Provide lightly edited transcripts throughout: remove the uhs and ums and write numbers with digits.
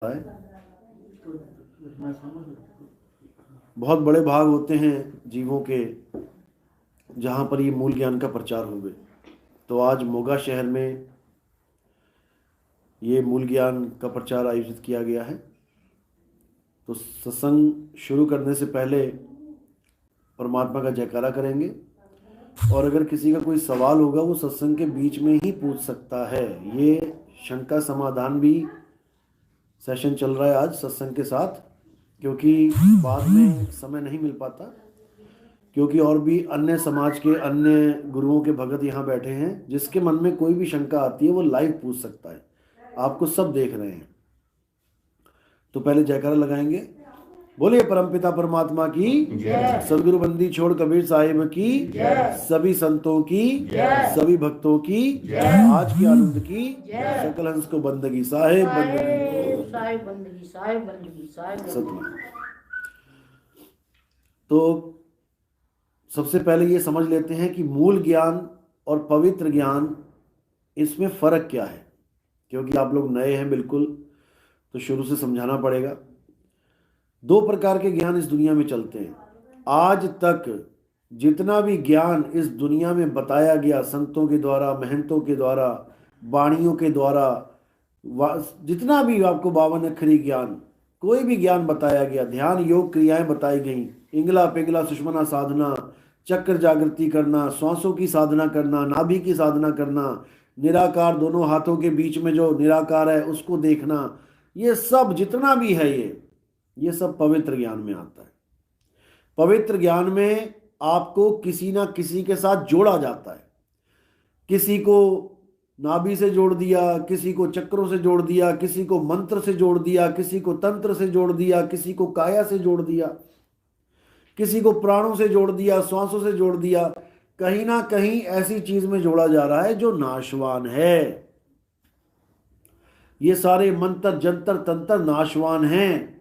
है। बहुत बड़े भाग होते हैं जीवों के जहाँ पर ये मूल ज्ञान का प्रचार होवे। तो आज मोगा शहर में ये मूल ज्ञान का प्रचार आयोजित किया गया है। तो सत्संग शुरू करने से पहले परमात्मा का जयकारा करेंगे और अगर किसी का कोई सवाल होगा वो सत्संग के बीच में ही पूछ सकता है। ये शंका समाधान भी सेशन चल रहा है आज सत्संग के साथ, क्योंकि बाद में समय नहीं मिल पाता, क्योंकि और भी अन्य समाज के अन्य गुरुओं के भगत यहाँ बैठे हैं। जिसके मन में कोई भी शंका आती है वो लाइव पूछ सकता है। आपको सब देख रहे हैं। तो पहले जयकारा लगाएंगे। बोलिए परमपिता परमात्मा की जय। सदगुरु बंदी छोड़ कबीर साहिब की जय। सभी संतों की जय। सभी भक्तों की जय। आज की आनंद की जय। सकल हंस को बंदगी साहिब बंदगी साहिब बंदगी साहिब बंदगी साहिब सत्य। तो सबसे पहले ये समझ लेते हैं कि मूल ज्ञान और पवित्र ज्ञान इसमें फर्क क्या है, क्योंकि आप लोग नए हैं बिल्कुल, तो शुरू से समझाना पड़ेगा। दो प्रकार के ज्ञान इस दुनिया में चलते हैं। आज तक जितना भी ज्ञान इस दुनिया में बताया गया संतों के द्वारा, महंतों के द्वारा, वाणियों के द्वारा, जितना भी आपको 52 अक्षरी ज्ञान, कोई भी ज्ञान बताया गया, ध्यान योग क्रियाएं बताई गई, इंगला पिंगला सुषमना साधना, चक्र जागृति करना, श्वासों की साधना करना, नाभि की साधना करना, निराकार दोनों हाथों के बीच में जो निराकार है उसको देखना, ये सब जितना भी है ये सब पवित्र ज्ञान में आता है। पवित्र ज्ञान में आपको किसी ना किसी के साथ जोड़ा जाता है। किसी को नाभि से जोड़ दिया, किसी को चक्रों से जोड़ दिया, किसी को मंत्र से जोड़ दिया, किसी को तंत्र से जोड़ दिया, किसी को काया से जोड़ दिया, किसी को प्राणों से जोड़ दिया, श्वासों से जोड़ दिया। कहीं ना कहीं ऐसी चीज में जोड़ा जा रहा है जो नाशवान है। ये सारे मंत्र जंतर तंत्र नाशवान हैं।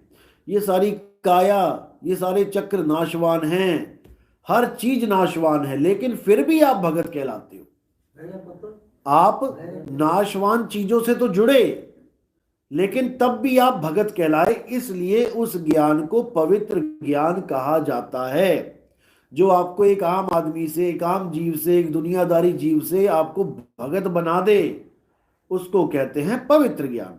ये सारी काया, ये सारे चक्र नाशवान हैं। हर चीज नाशवान है, लेकिन फिर भी आप भगत कहलाते हो। आप नाशवान चीजों से तो जुड़े, लेकिन तब भी आप भगत कहलाए। इसलिए उस ज्ञान को पवित्र ज्ञान कहा जाता है। जो आपको एक आम आदमी से, एक आम जीव से, एक दुनियादारी जीव से आपको भगत बना दे, उसको कहते हैं पवित्र ज्ञान।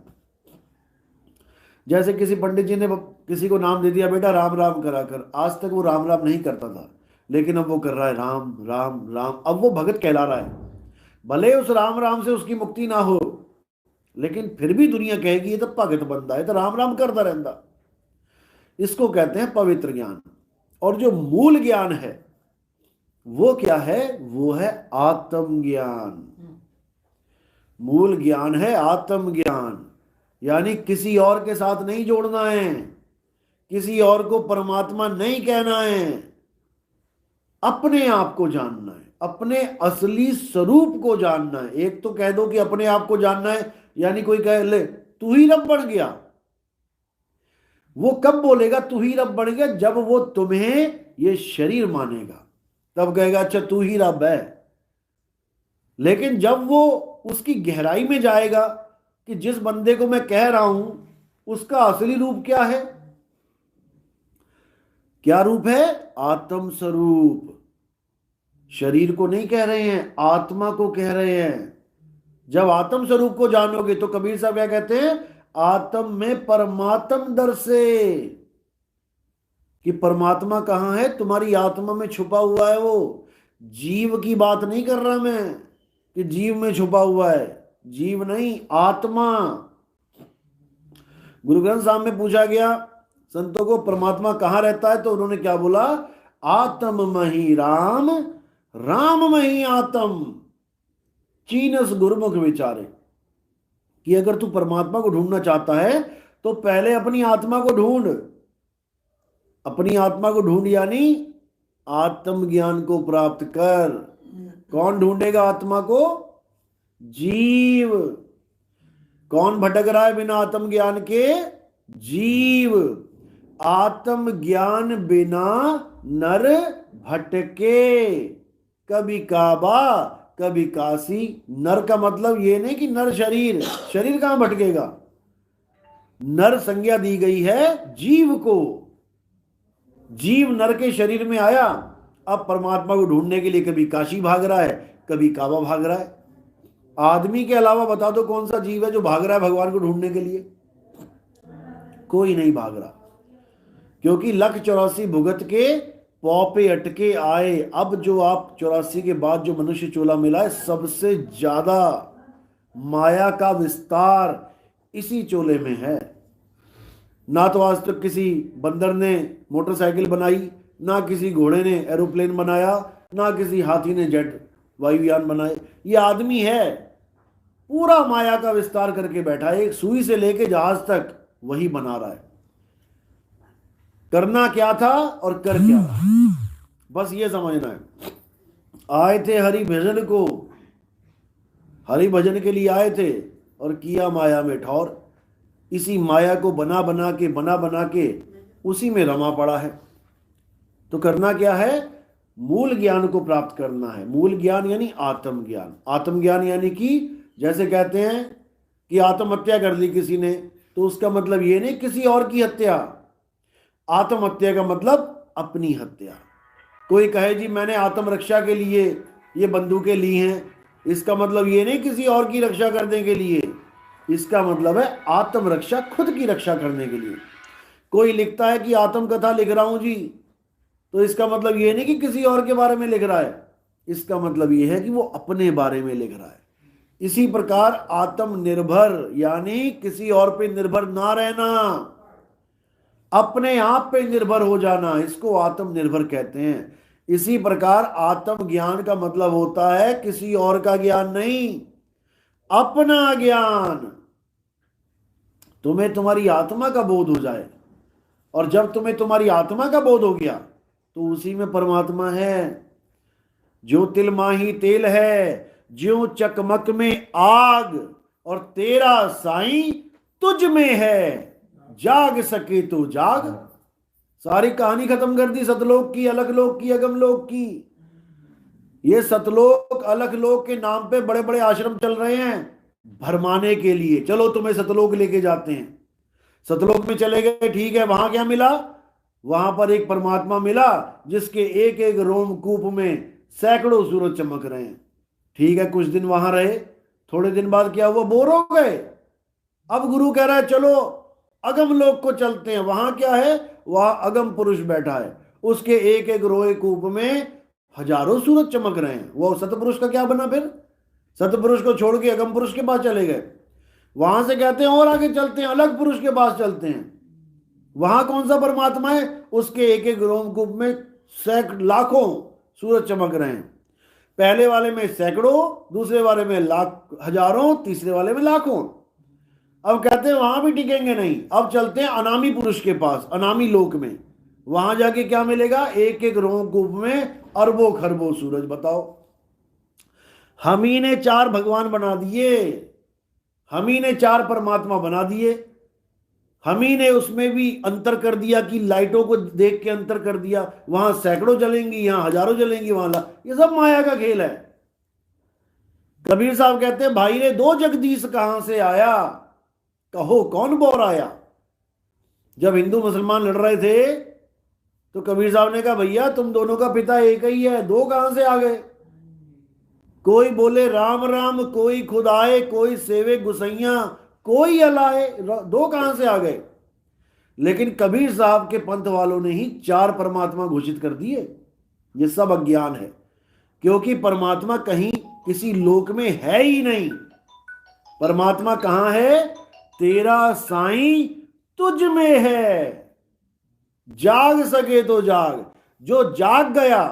जैसे किसी पंडित जी ने किसी को नाम दे दिया, बेटा राम राम करा कर। आज तक वो राम राम नहीं करता था, लेकिन अब वो कर रहा है राम राम राम। अब वो भगत कहला रहा है। भले उस राम राम से उसकी मुक्ति ना हो, लेकिन फिर भी दुनिया कहेगी ये तो भगत बंदा है, तो राम राम करता रहता। इसको कहते हैं पवित्र ज्ञान। और जो मूल ज्ञान है वो क्या है? वो है आत्मज्ञान। मूल ज्ञान है आत्मज्ञान, यानी किसी और के साथ नहीं जोड़ना है, किसी और को परमात्मा नहीं कहना है, अपने आप को जानना है, अपने असली स्वरूप को जानना है। एक तो कह दो कि अपने आप को जानना है, यानी कोई कह ले तू ही रब बन गया। वो कब बोलेगा तू ही रब बन गया? जब वो तुम्हें ये शरीर मानेगा, तब कहेगा अच्छा तू ही रब है। लेकिन जब वो उसकी गहराई में जाएगा कि जिस बंदे को मैं कह रहा हूं उसका असली रूप क्या है, क्या रूप है? आत्म स्वरूप। शरीर को नहीं कह रहे हैं, आत्मा को कह रहे हैं। जब आत्म स्वरूप को जानोगे तो कबीर साहब क्या कहते हैं? आत्म में परमात्म दर्शे, कि परमात्मा कहां है? तुम्हारी आत्मा में छुपा हुआ है। वो जीव की बात नहीं कर रहा मैं कि जीव में छुपा हुआ है, जीव नहीं, आत्मा। गुरु ग्रंथ साहब में पूछा गया संतों को परमात्मा कहां रहता है, तो उन्होंने क्या बोला? आत्म मही राम, राम मही आत्म, चीनस गुरुमुख विचारे। कि अगर तू परमात्मा को ढूंढना चाहता है तो पहले अपनी आत्मा को ढूंढ। अपनी आत्मा को ढूंढ, यानी आत्मज्ञान को प्राप्त कर। कौन ढूंढेगा आत्मा को? जीव। कौन भटक रहा है बिना आत्मज्ञान के? जीव। आत्मज्ञान बिना नर भटके, कभी काबा कभी काशी। नर का मतलब ये नहीं कि नर शरीर, शरीर कहां भटकेगा? नर संज्ञा दी गई है जीव को। जीव नर के शरीर में आया, अब परमात्मा को ढूंढने के लिए कभी काशी भाग रहा है, कभी काबा भाग रहा है। आदमी के अलावा बता दो कौन सा जीव है जो भाग रहा है भगवान को ढूंढने के लिए? कोई नहीं भाग रहा, क्योंकि लख 84 भुगत के पौ पे अटके आए। अब जो आप 84 के बाद जो मनुष्य चोला मिला है, सबसे ज्यादा माया का विस्तार इसी चोले में है। ना तो आज तक किसी बंदर ने मोटरसाइकिल बनाई, ना किसी घोड़े ने एरोप्लेन बनाया, ना किसी हाथी ने जेट वायुयान बनाए। ये आदमी है, पूरा माया का विस्तार करके बैठा है। एक सुई से लेके जहाज तक वही बना रहा है। करना क्या था और कर क्या रहा, बस ये समझना है। आए थे हरि भजन को, हरि भजन के लिए आए थे और किया माया में ठौर। इसी माया को बना बना के उसी में रमा पड़ा है। तो करना क्या है? मूल ज्ञान को प्राप्त करना है। मूल ज्ञान यानी आत्मज्ञान। आत्मज्ञान यानी कि जैसे कहते हैं कि आत्महत्या कर ली किसी ने, तो उसका मतलब ये नहीं किसी और की हत्या। आत्महत्या का मतलब अपनी हत्या। कोई कहे जी मैंने आत्मरक्षा के लिए ये बंदूकें ली हैं, इसका मतलब ये नहीं किसी और की रक्षा करने के लिए, इसका मतलब है आत्मरक्षा, खुद की रक्षा करने के लिए। कोई लिखता है कि आत्मकथा लिख रहा हूं जी, तो इसका मतलब ये नहीं कि किसी और के बारे में लिख रहा है, इसका मतलब ये है कि वो अपने बारे में लिख रहा है। इसी प्रकार आत्मनिर्भर यानी किसी और पे निर्भर ना रहना, अपने आप पे निर्भर हो जाना, इसको आत्मनिर्भर कहते हैं। इसी प्रकार आत्म ज्ञान का मतलब होता है किसी और का ज्ञान नहीं, अपना ज्ञान। तुम्हें तुम्हारी आत्मा का बोध हो जाए, और जब तुम्हें तुम्हारी आत्मा का बोध हो गया तो उसी में परमात्मा है। जो तिल माही तेल है, ज्यों चकमक में आग, और तेरा साईं तुझ में है, जाग सके तो जाग। सारी कहानी खत्म कर दी सतलोक की, अलग लोक की, अगम लोक की। ये सतलोक अलग लोक के नाम पे बड़े बड़े आश्रम चल रहे हैं भरमाने के लिए। चलो तुम्हें सतलोक लेके जाते हैं। सतलोक में चले गए, ठीक है, वहां क्या मिला? वहां पर एक परमात्मा मिला जिसके एक एक रोमकूप में सैकड़ों सूरज चमक रहे हैं। ठीक है, कुछ दिन वहां रहे, थोड़े दिन बाद क्या हुआ? बोर हो गए। अब गुरु कह रहा है चलो अगम लोक को चलते हैं। वहां क्या है? वहां अगम पुरुष बैठा है, उसके एक एक रोए कूप में हजारों सूरज चमक रहे हैं। वो सतपुरुष का क्या बना फिर? सतपुरुष को छोड़ के अगम पुरुष के पास चले गए। वहां से कहते हैं और आगे चलते हैं, अलग पुरुष के पास चलते हैं। वहां कौन सा परमात्मा है? उसके एक एक रोमकूप में लाखों सूरज चमक रहे हैं। पहले वाले में सैकड़ों, दूसरे वाले में लाख, हजारों, तीसरे वाले में लाखों। अब कहते हैं वहां भी टिकेंगे नहीं, अब चलते हैं अनामी पुरुष के पास, अनामी लोक में। वहां जाके क्या मिलेगा? एक एक रोमकूप में अरबों खरबों सूरज। बताओ, हम ही ने 4 भगवान बना दिए, हम ही ने 4 परमात्मा बना दिए, हम ही ने उसमें भी अंतर कर दिया कि लाइटों को देख के अंतर कर दिया। वहां सैकड़ों जलेंगी, यहां हजारों जलेंगी, वहां ये सब माया का खेल है। कबीर साहब कहते हैं भाई रे 2 जगदीश कहां से आया, कहो कौन बोर आया। जब हिंदू मुसलमान लड़ रहे थे तो कबीर साहब ने कहा भैया तुम दोनों का पिता एक ही है, 2 कहां से आ गए? कोई बोले राम राम, कोई खुदाए, कोई सेवे गुसैया, कोई अलाए, 2 कहां से आ गए? लेकिन कबीर साहब के पंथ वालों ने ही 4 परमात्मा घोषित कर दिए। ये सब अज्ञान है, क्योंकि परमात्मा कहीं किसी लोक में है ही नहीं। परमात्मा कहां है? तेरा साईं तुझ में है, जाग सके तो जाग। जो जाग गया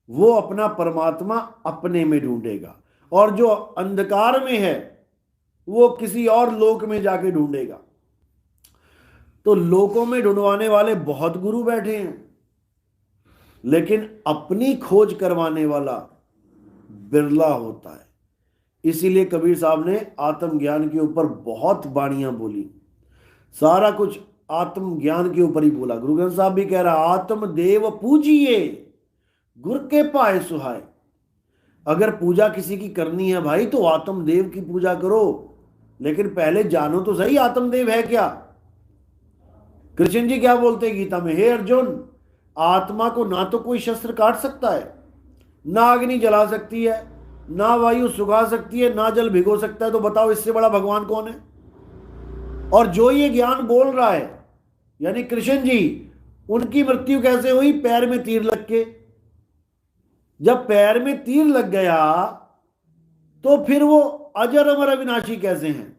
वो अपना परमात्मा अपने में ढूंढेगा, और जो अंधकार में है वो किसी और लोक में जाके ढूंढेगा। तो लोकों में ढूंढवाने वाले बहुत गुरु बैठे हैं, लेकिन अपनी खोज करवाने वाला बिरला होता है। इसीलिए कबीर साहब ने आत्मज्ञान के ऊपर बहुत बाणियां बोली, सारा कुछ आत्मज्ञान के ऊपर ही बोला। गुरु ग्रंथ साहब भी कह रहा आत्मदेव पूजिए, गुर के पाए सुहाए। अगर पूजा किसी की करनी है भाई तो आत्मदेव की पूजा करो। लेकिन पहले जानो तो सही आत्मदेव है क्या। कृष्ण जी क्या बोलते हैं गीता में, हे अर्जुन, आत्मा को ना तो कोई शस्त्र काट सकता है, ना अग्नि जला सकती है, ना वायु सुखा सकती है, ना जल भिगो सकता है, तो बताओ इससे बड़ा भगवान कौन है। और जो ये ज्ञान बोल रहा है यानी कृष्ण जी, उनकी मृत्यु कैसे हुई, पैर में तीर लग के। जब पैर में तीर लग गया तो फिर वो अजर अमर अविनाशी कैसे हैं,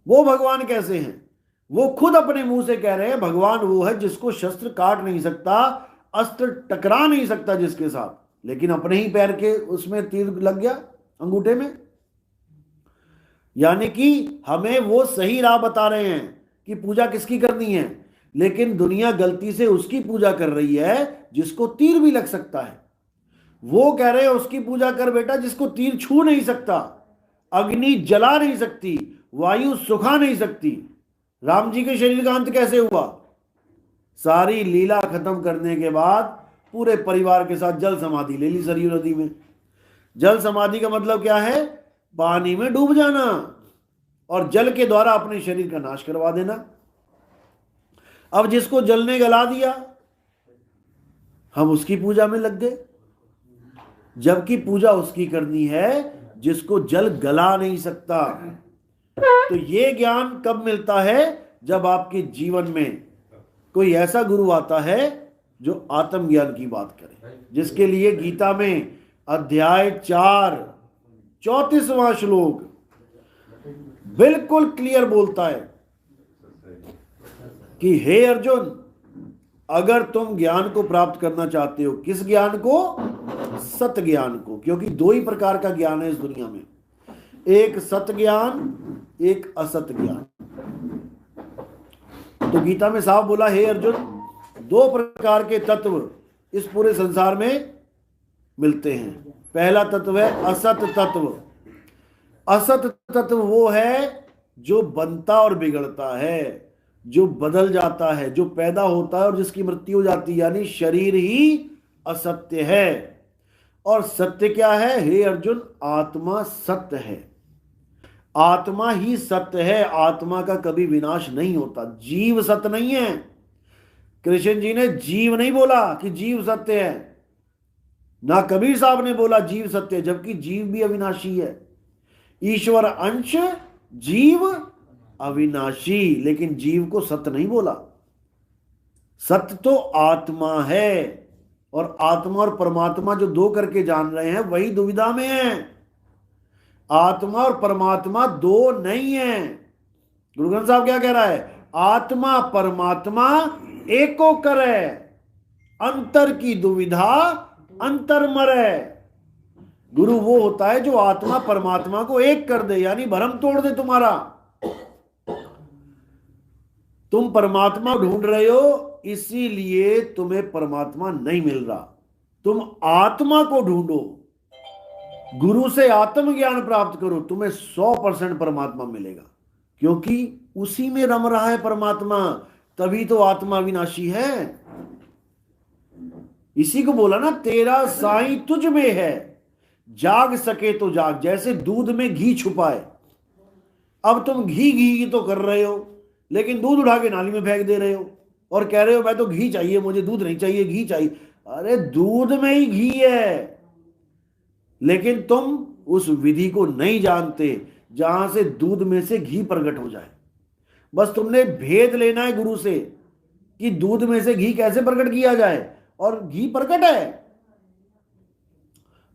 वो भगवान कैसे हैं। वो खुद अपने मुंह से कह रहे हैं भगवान वो है जिसको शस्त्र काट नहीं सकता, अस्त्र टकरा नहीं सकता जिसके साथ, लेकिन अपने ही पैर के उसमें तीर लग गया, अंगूठे में। यानी कि हमें वो सही राह बता रहे हैं कि पूजा किसकी करनी है, लेकिन दुनिया गलती से उसकी पूजा कर रही है जिसको तीर भी लग सकता है। वो कह रहे हैं उसकी पूजा कर बेटा जिसको तीर छू नहीं सकता, अग्नि जला नहीं सकती, वायु सुखा नहीं सकती। राम जी के शरीर का अंत कैसे हुआ, सारी लीला खत्म करने के बाद पूरे परिवार के साथ जल समाधि ले ली सरयू नदी में। जल समाधि का मतलब क्या है, पानी में डूब जाना और जल के द्वारा अपने शरीर का नाश करवा देना। अब जिसको जल ने गला दिया हम उसकी पूजा में लग गए, जबकि पूजा उसकी करनी है जिसको जल गला नहीं सकता। तो ये ज्ञान कब मिलता है, जब आपके जीवन में कोई ऐसा गुरु आता है जो आत्मज्ञान की बात करे, जिसके लिए गीता में अध्याय 4 34वां श्लोक बिल्कुल क्लियर बोलता है कि हे अर्जुन, अगर तुम ज्ञान को प्राप्त करना चाहते हो, किस ज्ञान को, सत ज्ञान को, क्योंकि दो ही प्रकार का ज्ञान है इस दुनिया में, एक सत ज्ञान, एक असत ज्ञान। तो गीता में साफ बोला, हे अर्जुन, दो प्रकार के तत्व इस पूरे संसार में मिलते हैं। पहला तत्व है असत तत्व। असत तत्व वो है जो बनता और बिगड़ता है, जो बदल जाता है, जो पैदा होता है और जिसकी मृत्यु हो जाती है, यानी शरीर ही असत्य है। और सत्य क्या है, हे अर्जुन, आत्मा सत्य है, आत्मा ही सत्य है, आत्मा का कभी विनाश नहीं होता। जीव सत्य नहीं है। कृष्ण जी ने जीव नहीं बोला कि जीव सत्य है, ना कबीर साहब ने बोला जीव सत्य है, जबकि जीव भी अविनाशी है। ईश्वर अंश, जीव अविनाशी, लेकिन जीव को सत्य नहीं बोला। सत्य तो आत्मा है, और आत्मा और परमात्मा जो दो करके जान रहे हैं वही दुविधा में है। आत्मा और परमात्मा दो नहीं है। गुरु ग्रंथ साहब क्या कह रहा है, आत्मा परमात्मा एको करे, अंतर की दुविधा अंतर मरे। गुरु वो होता है जो आत्मा परमात्मा को एक कर दे, यानी भरम तोड़ दे तुम्हारा। तुम परमात्मा ढूंढ रहे हो, इसीलिए तुम्हें परमात्मा नहीं मिल रहा। तुम आत्मा को ढूंढो, गुरु से आत्मज्ञान प्राप्त करो, तुम्हें 100% परमात्मा मिलेगा, क्योंकि उसी में रम रहा है परमात्मा। तभी तो आत्मा विनाशी है। इसी को बोला ना, तेरा साईं तुझ में है, जाग सके तो जाग। जैसे दूध में घी छुपा है, अब तुम घी घी तो कर रहे हो, लेकिन दूध उठा के नाली में फेंक दे रहे हो और कह रहे हो मैं तो घी चाहिए, मुझे दूध नहीं चाहिए, घी चाहिए। अरे दूध में ही घी है, लेकिन तुम उस विधि को नहीं जानते जहां से दूध में से घी प्रकट हो जाए। बस तुमने भेद लेना है गुरु से कि दूध में से घी कैसे प्रकट किया जाए, और घी प्रकट है।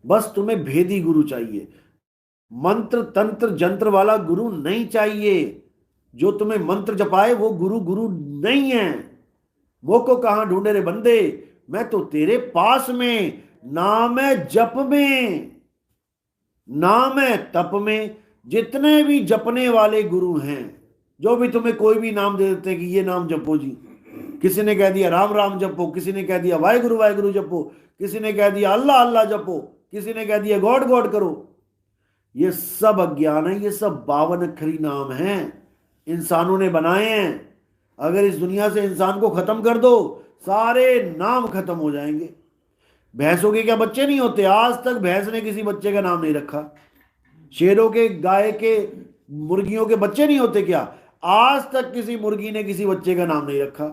बस तुम्हें भेदी गुरु चाहिए, मंत्र तंत्र जंत्र वाला गुरु नहीं चाहिए। जो तुम्हें मंत्र जपाए वो गुरु गुरु नहीं है। वो को कहां ढूंढे रे बंदे, मैं तो तेरे पास में, नाम है जप में, नाम है तप में। जितने भी जपने वाले गुरु हैं, जो भी तुम्हें कोई भी नाम दे देते हैं कि ये नाम जपो जी, किसी ने कह दिया राम राम जपो, किसी ने कह दिया वाहेगुरु वाहेगुरु जपो, किसी ने कह दिया अल्लाह अल्लाह जपो, किसी ने कह दिया गॉड गॉड करो। ये सब अज्ञान है, ये सब 52 अक्षरी नाम हैं, इंसानों ने बनाए हैं। अगर इस दुनिया से इंसान को खत्म कर दो, सारे नाम खत्म हो जाएंगे। भैंसों के क्या बच्चे नहीं होते? आज तक भैंस ने किसी बच्चे का नाम नहीं रखा। शेरों के, गाय के, मुर्गियों के बच्चे नहीं होते क्या? आज तक किसी मुर्गी ने किसी बच्चे का नाम नहीं रखा।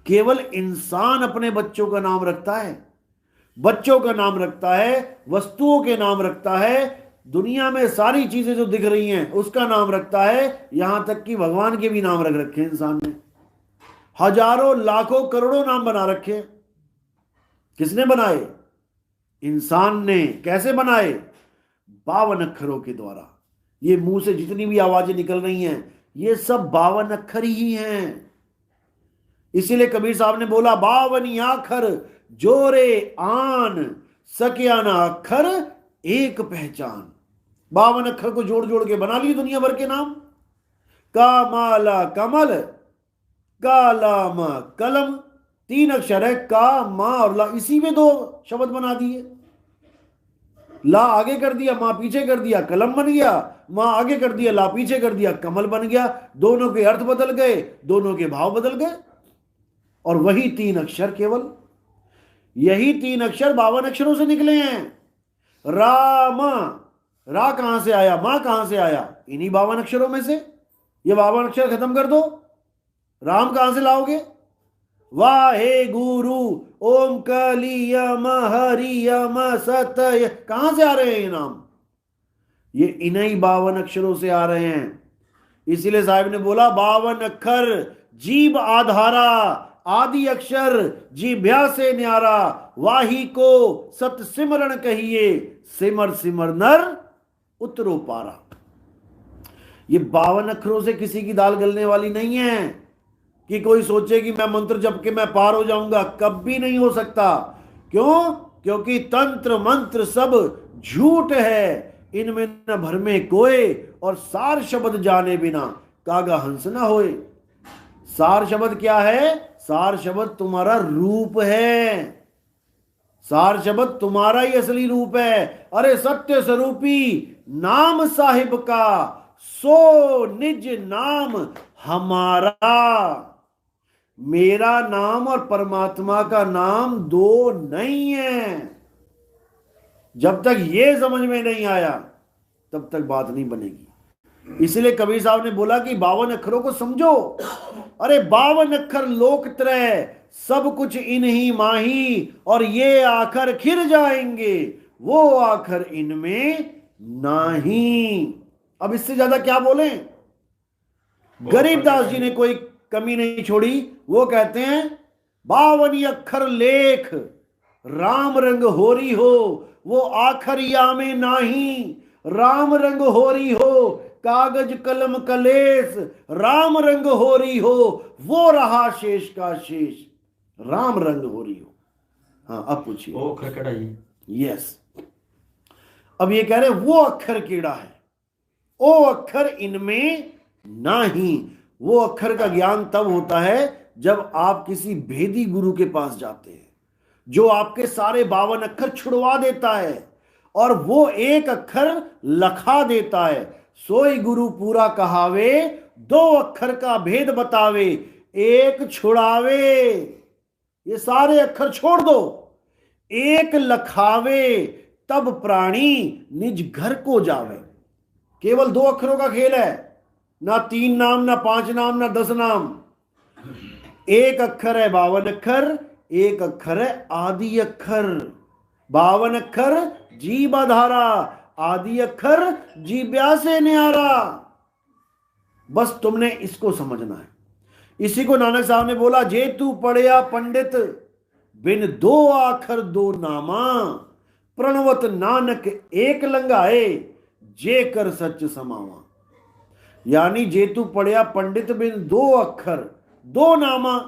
केवल इंसान अपने बच्चों का नाम रखता है, बच्चों का नाम रखता है, वस्तुओं के नाम रखता है, दुनिया में सारी चीजें जो दिख रही हैं उसका नाम रखता है। यहां तक कि भगवान के भी नाम रख रखे इंसान ने। हजारों लाखों करोड़ों नाम बना रखे। किसने बनाए? इंसान ने। कैसे बनाए? 52 अक्षरों के द्वारा। ये मुंह से जितनी भी आवाजें निकल रही हैं ये सब 52 अक्षर ही हैं। इसीलिए कबीर साहब ने बोला 52 अक्षर जोरे आन, सकिया ना अक्षर एक पहचान। 52 अक्षर को जोड़ जोड़ के बना लिए दुनिया भर के नाम। कामाला कमल, कालाम कलम, 3 अक्षर है, का मा और ला, इसी में 2 शब्द बना दिए। ला आगे कर दिया, मां पीछे कर दिया, कलम बन गया। मां आगे कर दिया, ला पीछे कर दिया, कमल बन गया। दोनों के अर्थ बदल गए, दोनों के भाव बदल गए। और वही 3 अक्षर, केवल यही 3 अक्षर 52 अक्षरों से निकले हैं। राम, रा कहां से आया? मां कहां से आया? इन्हीं 52 अक्षरों में से। ये 52 अक्षर खत्म कर दो, राम कहां से लाओगे? वाहे गुरु, ओम कलियम हरियम सतय, कहां से आ रहे हैं ये नाम? ये इन्हीं 52 अक्षरों से आ रहे हैं। इसीलिए साहब ने बोला 52 अक्षर जीव आधारा, आदि अक्षर जीभ्या से न्यारा, वाही को सत सिमरण कहिए, सिमर सिमर नर उतरो पारा। ये 52 अक्षरों से किसी की दाल गलने वाली नहीं है कि कोई सोचे कि मैं मंत्र जप के मैं पार हो जाऊंगा। कभी नहीं हो सकता। क्यों? क्योंकि तंत्र मंत्र सब झूठ है, इनमें न भर में कोय, और सार शब्द जाने बिना कागा हंस ना होए। सार शब्द क्या है? सार शब्द तुम्हारा रूप है। सार शब्द तुम्हारा ही असली रूप है। अरे सत्य स्वरूपी नाम साहिब का, सो निज नाम हमारा। मेरा नाम और परमात्मा का नाम 2 नहीं है। जब तक ये समझ में नहीं आया तब तक बात नहीं बनेगी। इसलिए कबीर साहब ने बोला कि 52 अक्षरों को समझो। अरे 52 अक्षर लोकत्रय, सब कुछ इन्हीं माही, और ये आखर खिर जाएंगे, वो आखर इनमें नहीं। अब इससे ज्यादा क्या बोले? गरीबदास जी ने कोई कमी नहीं छोड़ी। वो कहते हैं 52 अक्षर लेख, राम रंग होरी हो, वो आखरिया में नाही। राम रंग होरी हो, कागज कलम कलेस, राम रंग होरी हो, वो रहा शेष का शेष। राम रंग होरी हो। हाँ, अब पूछिए। वो अक्षर केड़ा है? यस, अब ये कह रहे वो अक्षर केड़ा है, ओ अक्षर इनमें नहीं। वो अक्षर का ज्ञान तब होता है जब आप किसी भेदी गुरु के पास जाते हैं, जो आपके सारे 52 अक्षर छुड़वा देता है और वो एक अक्षर लखा देता है। सोई गुरु पूरा कहावे, 2 अक्षर का भेद बतावे, एक छुड़ावे। ये सारे अक्षर छोड़ दो, एक लखावे, तब प्राणी निज घर को जावे। केवल 2 अक्षरों का खेल है, ना 3 नाम, ना 5 नाम, ना 10 नाम। एक अक्षर है 52 अक्षर, एक अक्षर है आदि अक्षर। 52 अक्षर जीव आधारा, आदि अक्षर जीव्या से न्यारा। बस तुमने इसको समझना है। इसी को नानक साहब ने बोला, जे तू पढ़िया पंडित, बिन 2 आखर 2 नामा, प्रणवत नानक एक लंगाए, जे कर सच समावा। यानी जे तू पढ़िया पंडित, बिन 2 अक्षर 2 नामा।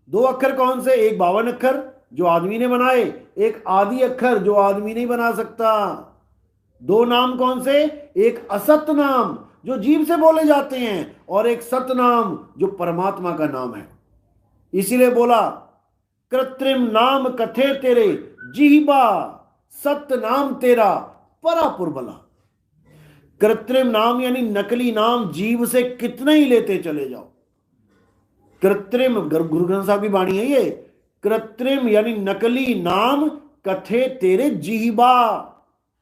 2 अक्षर कौन से? एक 52 अक्षर जो आदमी ने बनाए, एक आदि अक्षर जो आदमी नहीं बना सकता। 2 नाम कौन से? एक असत नाम जो जीव से बोले जाते हैं, और एक सत नाम जो परमात्मा का नाम है। इसीलिए बोला, कृत्रिम नाम कथे तेरे जीबा, सत्य नाम तेरा परापुर बला। कृत्रिम नाम यानी नकली नाम जीव से कितने ही लेते चले जाओ। कृत्रिम, गुरु ग्रंथ साहब की वाणी है ये। कृत्रिम यानी नकली नाम कथे तेरे जीबा।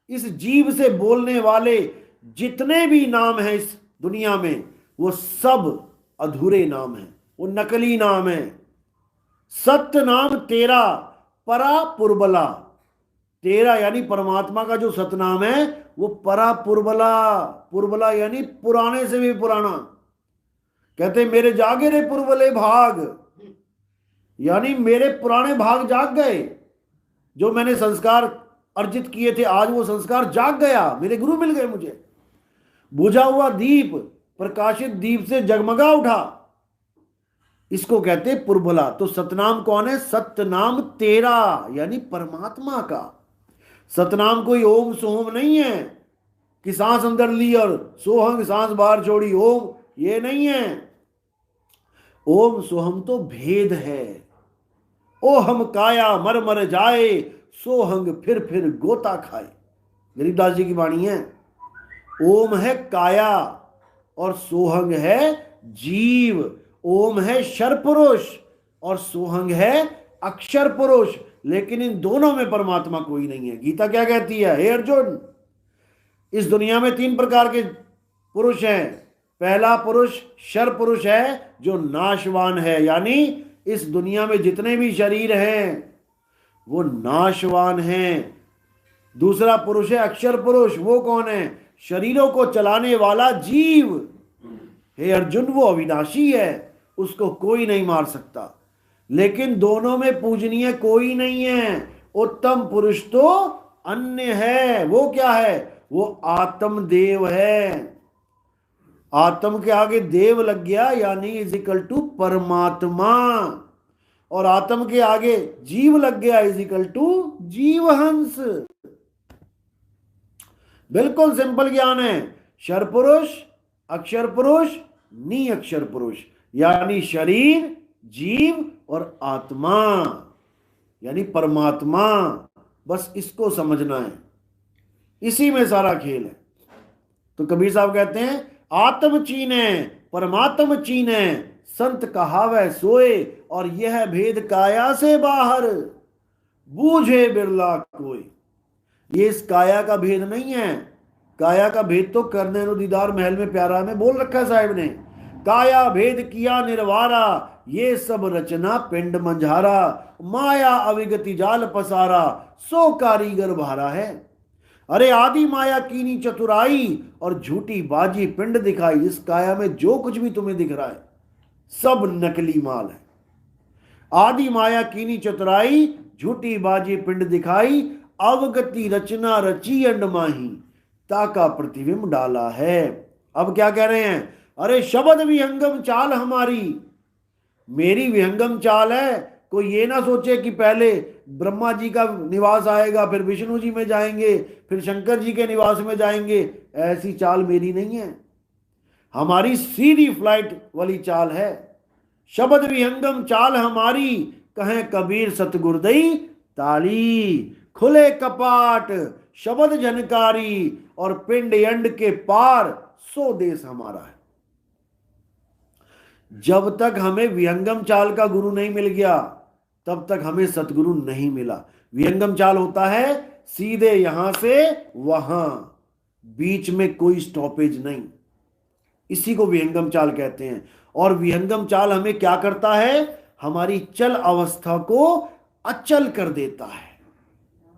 इस जीव से बोलने वाले जितने भी नाम हैं इस दुनिया में, वो सब अधूरे नाम है, वो नकली नाम है। सत्य नाम तेरा परा पुरबला। तेरा यानी परमात्मा का जो सतनाम है वो परा पुरबला। पुरबला यानी पुराने से भी पुराना। कहते मेरे जागे रे पुरबले भाग, यानी मेरे पुराने भाग जाग गए। जो मैंने संस्कार अर्जित किए थे आज वो संस्कार जाग गया, मेरे गुरु मिल गए मुझे। बुझा हुआ दीप प्रकाशित दीप से जगमगा उठा, इसको कहते पुरबला। तो सतनाम कौन है? सतनाम तेरा यानी परमात्मा का। सतनाम कोई ओम सोहम नहीं है कि सांस अंदर ली और सोहम सांस बाहर छोड़ी, ओम ये नहीं है। ओम सोहम तो भेद है। ओ हम काया मर मर जाए, सोहंग फिर गोता खाए। गरीबदास जी की वाणी है। ओम है काया और सोहंग है जीव। ओम है शर पुरुष और सोहंग है अक्षर पुरुष, लेकिन इन दोनों में परमात्मा कोई नहीं है। गीता क्या कहती है? हे अर्जुन, इस दुनिया में 3 प्रकार के पुरुष हैं। पहला पुरुष शर पुरुष है जो नाशवान है, यानी इस दुनिया में जितने भी शरीर हैं वो नाशवान हैं। दूसरा पुरुष है अक्षर पुरुष। वो कौन है? शरीरों को चलाने वाला जीव। हे अर्जुन, वो अविनाशी है, उसको कोई नहीं मार सकता। लेकिन दोनों में पूजनीय कोई नहीं है। उत्तम पुरुष तो अन्य है। वो क्या है? वो आत्म देव है। आत्म के आगे देव लग गया यानी इज इक्वल टू परमात्मा, और आत्म के आगे जीव लग गया इज इक्वल टू जीवहंस। बिल्कुल सिंपल ज्ञान है। शर पुरुष, अक्षर पुरुष, नी अक्षर पुरुष, यानी शरीर, जीव और आत्मा यानी परमात्मा। बस इसको समझना है, इसी में सारा खेल है। तो कबीर साहब कहते हैं आत्म चीने परमात्म चीने, संत कहावै सोए, और यह भेद काया से बाहर, बूझे बिरला कोई। ये इस काया का भेद नहीं है। काया का भेद तो करने नो दीदार महल में प्यारा में बोल रखा है साहिब ने। काया भेद किया निर्वारा, ये सब रचना पिंड मंझारा, माया अविगति जाल पसारा, सो कारीगर भारा है। अरे आदि माया कीनी चतुराई, और झूठी बाजी पिंड दिखाई। इस काया में जो कुछ भी तुम्हें दिख रहा है सब नकली माल है। आदि माया कीनी चतुराई, झूठी बाजी पिंड दिखाई, अवगति रचना रची अंड माही, ताका प्रतिबिंब डाला है। अब क्या कह रहे हैं? अरे शब्द विहंगम चाल हमारी, मेरी विहंगम चाल है। कोई ये ना सोचे कि पहले ब्रह्मा जी का निवास आएगा, फिर विष्णु जी में जाएंगे, फिर शंकर जी के निवास में जाएंगे। ऐसी चाल मेरी नहीं है, हमारी सीधी फ्लाइट वाली चाल है। शब्द विहंगम चाल हमारी, कहें कबीर सतगुरदई ताली। खुले कपाट शब्द जनकारी, और पिंड अंड के पार सो देश हमारा है। जब तक हमें विहंगम चाल का गुरु नहीं मिल गया तब तक हमें सतगुरु नहीं मिला। विहंगम चाल होता है सीधे यहां से वहां, बीच में कोई स्टॉपेज नहीं, इसी को विहंगम चाल कहते हैं। और विहंगम चाल हमें क्या करता है? हमारी चल अवस्था को अचल कर देता है।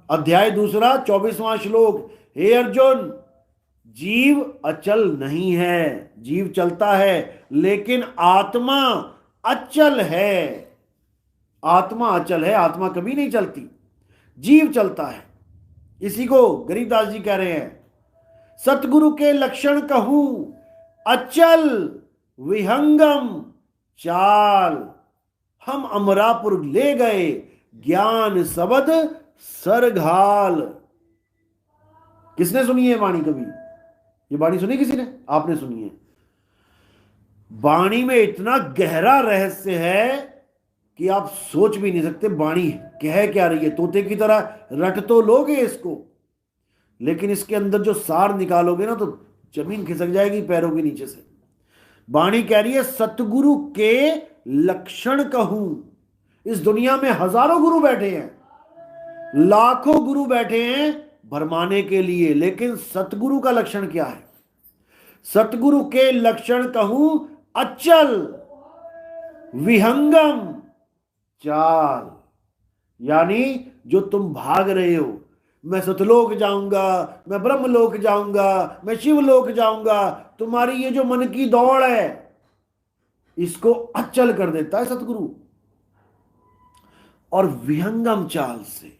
अध्याय 2 24वां श्लोक। हे अर्जुन, जीव अचल नहीं है, जीव चलता है, लेकिन आत्मा अचल है। आत्मा अचल है, आत्मा कभी नहीं चलती, जीव चलता है। इसी को गरीबदास जी कह रहे हैं, सतगुरु के लक्षण कहूं अचल विहंगम चाल, हम अमरापुर ले गए ज्ञान सबद सरघाल। किसने सुनी है वाणी? कभी ये वाणी सुनी किसी ने? आपने सुनी है। वाणी में इतना गहरा रहस्य है कि आप सोच भी नहीं सकते वाणी कह क्या रही है। तोते की तरह रट तो लोगे इसको, लेकिन इसके अंदर जो सार निकालोगे ना तो जमीन खिसक जाएगी पैरों के नीचे से। वाणी कह रही है सतगुरु के लक्षण कहूं। इस दुनिया में हजारों गुरु बैठे हैं, लाखों गुरु बैठे हैं भरमाने के लिए, लेकिन सतगुरु का लक्षण क्या है? सतगुरु के लक्षण कहूं अचल विहंगम चाल। यानी जो तुम भाग रहे हो, मैं सतलोक जाऊंगा, मैं ब्रह्मलोक जाऊंगा, मैं शिवलोक जाऊंगा, तुम्हारी ये जो मन की दौड़ है इसको अचल कर देता है सतगुरु। और विहंगम चाल से,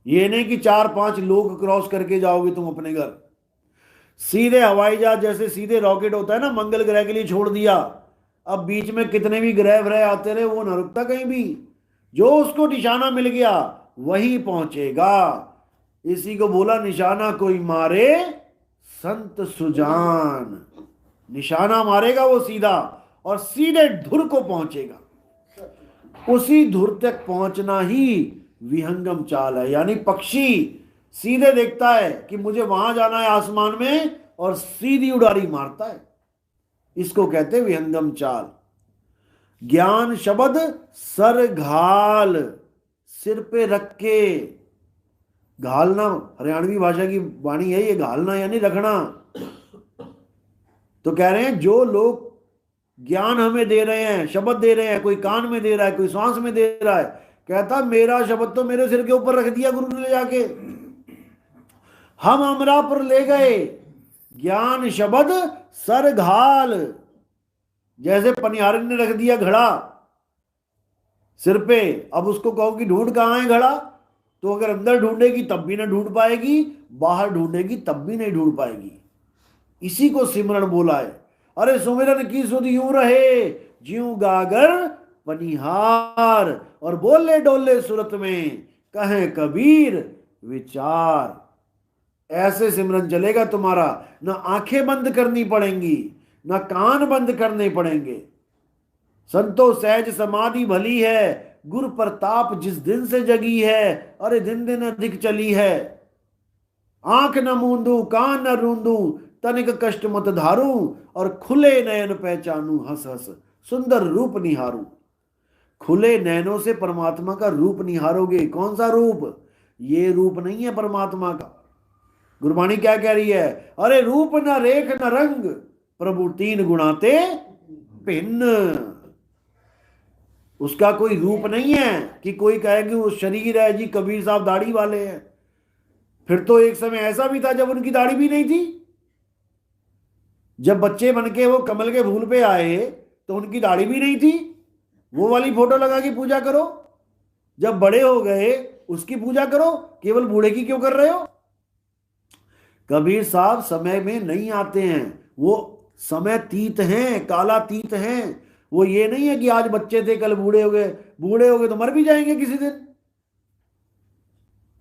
ये नहीं कि 4-5 लोग क्रॉस करके जाओगे तुम अपने घर, सीधे हवाई जहाज जैसे सीधे रॉकेट होता है ना, मंगल ग्रह के लिए छोड़ दिया, अब बीच में कितने भी ग्रह व्रह आते रहे वो ना रुकता कहीं भी, जो उसको निशाना मिल गया वही पहुंचेगा। इसी को बोला निशाना कोई मारे संत सुजान। निशाना मारेगा वो सीधा और सीधे धुर को पहुंचेगा। उसी धुर तक पहुंचना ही विहंगम चाल है। यानी पक्षी सीधे देखता है कि मुझे वहां जाना है आसमान में और सीधी उड़ारी मारता है, इसको कहते हैं विहंगम चाल। ज्ञान शब्द सर घाल, सिर पे रख के, घालना हरियाणवी भाषा की वाणी है ये, घालना यानी रखना। तो कह रहे हैं जो लोग ज्ञान हमें दे रहे हैं, शब्द दे रहे हैं, कोई कान में दे रहा है, कोई सांस में दे रहा है, कहता मेरा शब्द तो मेरे सिर के ऊपर रख दिया गुरु ने ले जाके, हम अमरा पर ले गए। ज्ञान शब्द सर घाल, जैसे पनिहारी ने रख दिया घड़ा सिर पे, अब उसको कहो कि ढूंढ कहाँ है घड़ा, तो अगर अंदर ढूंढेगी तब भी ना ढूंढ पाएगी, बाहर ढूंढेगी तब भी नहीं ढूंढ पाएगी। इसी को सिमरन बोला है। अरे सुमिरन की सुध यूं रहे ज्यों गागर पनिहार, और बोले डोले सूरत में कहें कबीर विचार। ऐसे सिमरन चलेगा तुम्हारा, ना आंखें बंद करनी पड़ेंगी, ना कान बंद करने पड़ेंगे। संतो सहज समाधि भली है, गुरु प्रताप जिस दिन से जगी है, अरे दिन दिन अधिक चली है। आंख न मूंदू कान न रूंदू, तनिक कष्ट मत धारू, और खुले नयन पहचानू हंस हंस सुंदर रूप निहारू। खुले नयनों से परमात्मा का रूप निहारोगे। कौन सा रूप? ये रूप नहीं है परमात्मा का। गुरबाणी क्या कह रही है? अरे रूप न रेख न रंग, प्रभु तीन गुणाते भिन्न। उसका कोई रूप नहीं है कि कोई कहे कि वो शरीर है जी, कबीर साहब दाढ़ी वाले हैं। फिर तो एक समय ऐसा भी था जब उनकी दाढ़ी भी नहीं थी। जब बच्चे बनके वो कमल के फूल पे आए तो उनकी दाढ़ी भी नहीं थी। वो वाली फोटो लगा के पूजा करो। जब बड़े हो गए उसकी पूजा करो, केवल बूढ़े की क्यों कर रहे हो? कबीर साहब समय में नहीं आते हैं, वो समय तीत हैं, काला तीत हैं। वो ये नहीं है कि आज बच्चे थे कल बूढ़े हो गए, बूढ़े हो गए तो मर भी जाएंगे किसी दिन।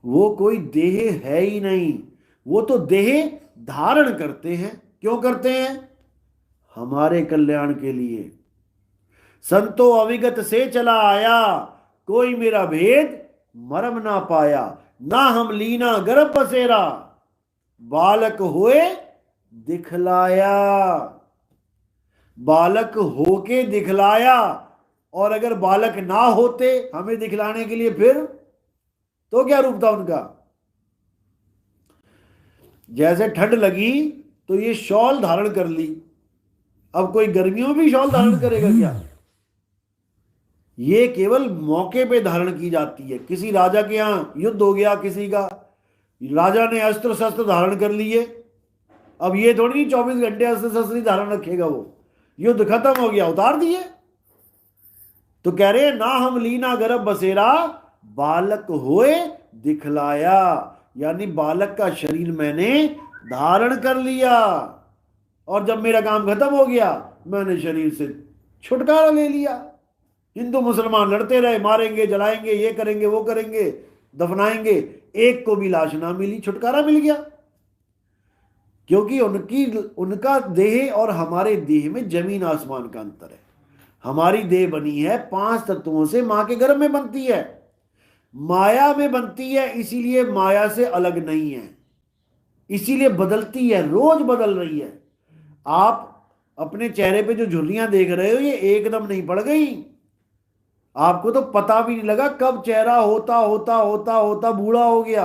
वो कोई देह है ही नहीं, वो तो देह धारण करते हैं। क्यों करते हैं? हमारे कल्याण के लिए। संतो अविगत से चला आया, कोई मेरा भेद मरम ना पाया। ना हम लीना गर्भ बसेरा, बालक होए दिखलाया। बालक होके दिखलाया, और अगर बालक ना होते हमें दिखलाने के लिए फिर तो क्या रूप था उनका? जैसे ठंड लगी तो ये शॉल धारण कर ली, अब कोई गर्मियों में भी शॉल धारण करेगा क्या? ये केवल मौके पे धारण की जाती है। किसी राजा के यहां युद्ध हो गया, किसी का, राजा ने अस्त्र शस्त्र धारण कर लिए, अब ये थोड़ी 24 घंटे अस्त्र शस्त्र धारण रखेगा। वो युद्ध खत्म हो गया, उतार दिए। तो कह रहे ना हम लीना गर्भ बसेरा, बालक होए दिखलाया। यानी बालक का शरीर मैंने धारण कर लिया, और जब मेरा काम खत्म हो गया मैंने शरीर से छुटकारा ले लिया। हिंदू मुसलमान लड़ते रहे, मारेंगे, जलाएंगे, ये करेंगे, वो करेंगे, दफनाएंगे, एक को भी लाश ना मिली, छुटकारा मिल गया। क्योंकि उनका देह और हमारे देह में जमीन आसमान का अंतर है। हमारी देह बनी है 5 तत्वों से, मां के गर्भ में बनती है, माया में बनती है, इसीलिए माया से अलग नहीं है, इसीलिए बदलती है, रोज बदल रही है। आप अपने चेहरे पे जो झुर्रियां देख रहे हो ये एकदम नहीं पड़ गई, आपको तो पता भी नहीं लगा कब चेहरा होता होता होता होता बूढ़ा हो गया।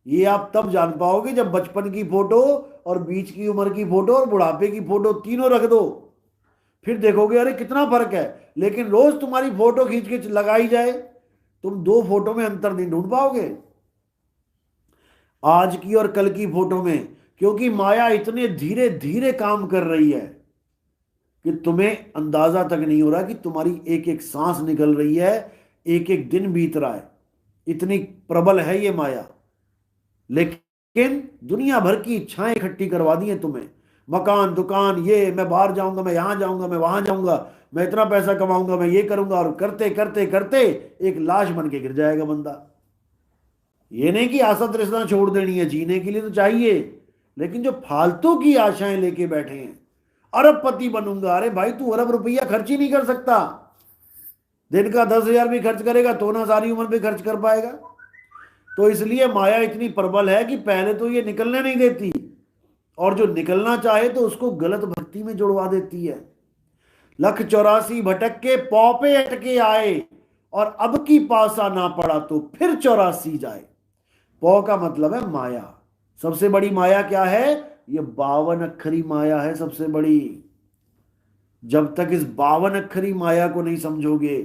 ये आप तब जान पाओगे जब बचपन की फोटो और बीच की उम्र की फोटो और बुढ़ापे की फोटो तीनों रख दो, फिर देखोगे अरे कितना फर्क है। लेकिन रोज तुम्हारी फोटो खींच के लगाई जाए, तुम दो फोटो में अंतर नहीं ढूंढ पाओगे, आज की और कल की फोटो में। क्योंकि माया इतने धीरे धीरे काम कर रही है कि तुम्हें अंदाजा तक नहीं हो रहा कि तुम्हारी एक एक सांस निकल रही है, एक एक दिन बीत रहा है। इतनी प्रबल है ये माया। लेकिन दुनिया भर की इच्छाएं इकट्ठी करवा दी हैं तुम्हें, मकान दुकान, ये मैं बाहर जाऊंगा, मैं यहां जाऊंगा, मैं वहां जाऊंगा, मैं इतना पैसा कमाऊंगा, मैं ये करूंगा, और करते करते करते एक लाश बन के गिर जाएगा बंदा। ये नहीं कि आशा तृष्णा छोड़ देनी है, जीने के लिए तो चाहिए, लेकिन जो फालतू की आशाएं लेके बैठे हैं, अरबपति बनूंगा, अरे भाई तू अरब रुपया खर्च ही नहीं कर सकता। दिन का 10,000 भी खर्च करेगा तो ना सारी उम्र भी खर्च कर पाएगा। तो इसलिए माया इतनी प्रबल है कि पहले तो ये निकलने नहीं देती, और जो निकलना चाहे तो उसको गलत भक्ति में जुड़वा देती है। लख 84 भटक के पौ पे अटके आए, और अब की पासा ना पड़ा तो फिर 84 जाए। पौ का मतलब है माया। सबसे बड़ी माया क्या है? ये 52 अक्षरी माया है सबसे बड़ी। जब तक इस 52 अक्षरी माया को नहीं समझोगे,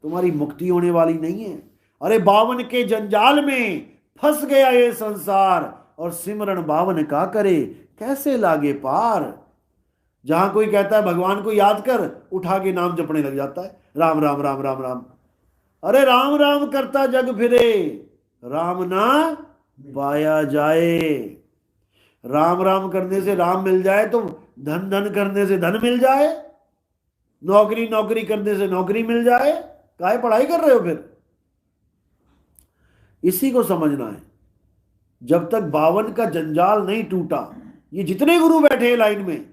तुम्हारी मुक्ति होने वाली नहीं है। अरे 52 के जंजाल में फंस गया ये संसार, और सिमरन 52 का करे कैसे लागे पार। जहां कोई कहता है भगवान को याद कर, उठा के नाम जपने लग जाता है, राम राम राम राम राम। अरे राम राम करता जग फिरे, राम ना पाया जाए। राम राम करने से राम मिल जाए तो धन धन करने से धन मिल जाए, नौकरी नौकरी करने से नौकरी मिल जाए, काहे पढ़ाई कर रहे हो फिर? इसी को समझना है। जब तक 52 का जंजाल नहीं टूटा, ये जितने गुरु बैठे हैं लाइन में,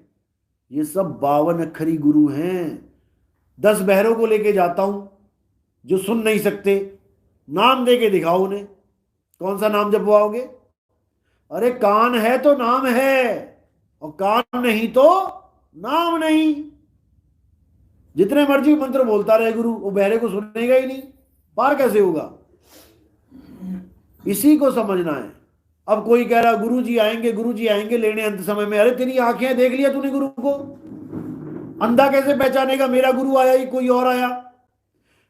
ये सब 52 अक्षरी गुरु हैं। 10 बहरों को लेके जाता हूं जो सुन नहीं सकते, नाम दे के दिखाओ उन्हें, कौन सा नाम जपवाओगे? अरे कान है तो नाम है, और कान नहीं तो नाम नहीं। जितने मर्जी मंत्र बोलता रहे गुरु, वो बहरे को सुनेगा ही नहीं, पार कैसे होगा? इसी को समझना है। अब कोई कह रहा गुरु जी आएंगे लेने अंत समय में। अरे तेरी आंखें देख लिया तूने गुरु को? अंधा कैसे पहचानेगा मेरा गुरु आया ही कोई और आया?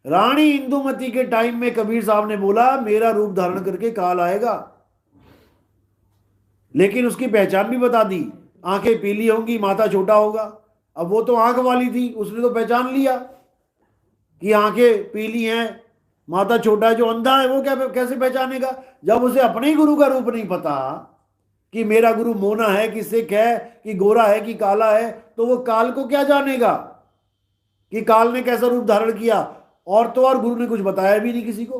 रानी इंदुमती के टाइम में कबीर साहब ने बोला मेरा रूप धारण करके काल आएगा, लेकिन उसकी पहचान भी बता दी, आंखें पीली होंगी, माथा छोटा होगा। अब वो तो आंख वाली थी, उसने तो पहचान लिया कि आंखें पीली हैं, माथा छोटा है। जो अंधा है वो क्या कैसे पहचानेगा? जब उसे अपने ही गुरु का रूप नहीं पता कि मेरा गुरु मोना है कि सिख है कि गोरा है कि काला है, तो वो काल को क्या जानेगा कि काल ने कैसा रूप धारण किया? और तो और गुरु ने कुछ बताया भी नहीं किसी को।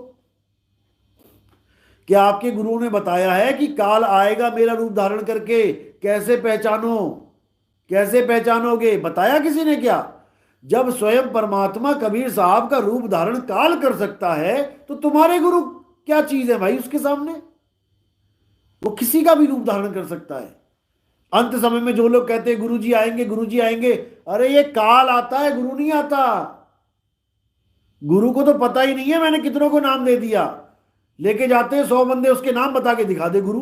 क्या आपके गुरुओं ने बताया है कि काल आएगा मेरा रूप धारण करके? कैसे पहचानो? कैसे पहचानोगे? बताया किसी ने क्या? जब स्वयं परमात्मा कबीर साहब का रूप धारण काल कर सकता है, तो तुम्हारे गुरु क्या चीज है भाई उसके सामने? वो किसी का भी रूप धारण कर सकता है। अंत समय में जो लोग कहते हैं गुरु जी आएंगे, अरे ये काल आता है, गुरु नहीं आता। गुरु को तो पता ही नहीं है, मैंने कितनों को नाम दे दिया। लेके जाते हैं 100 बंदे, उसके नाम बता के दिखा दे गुरु।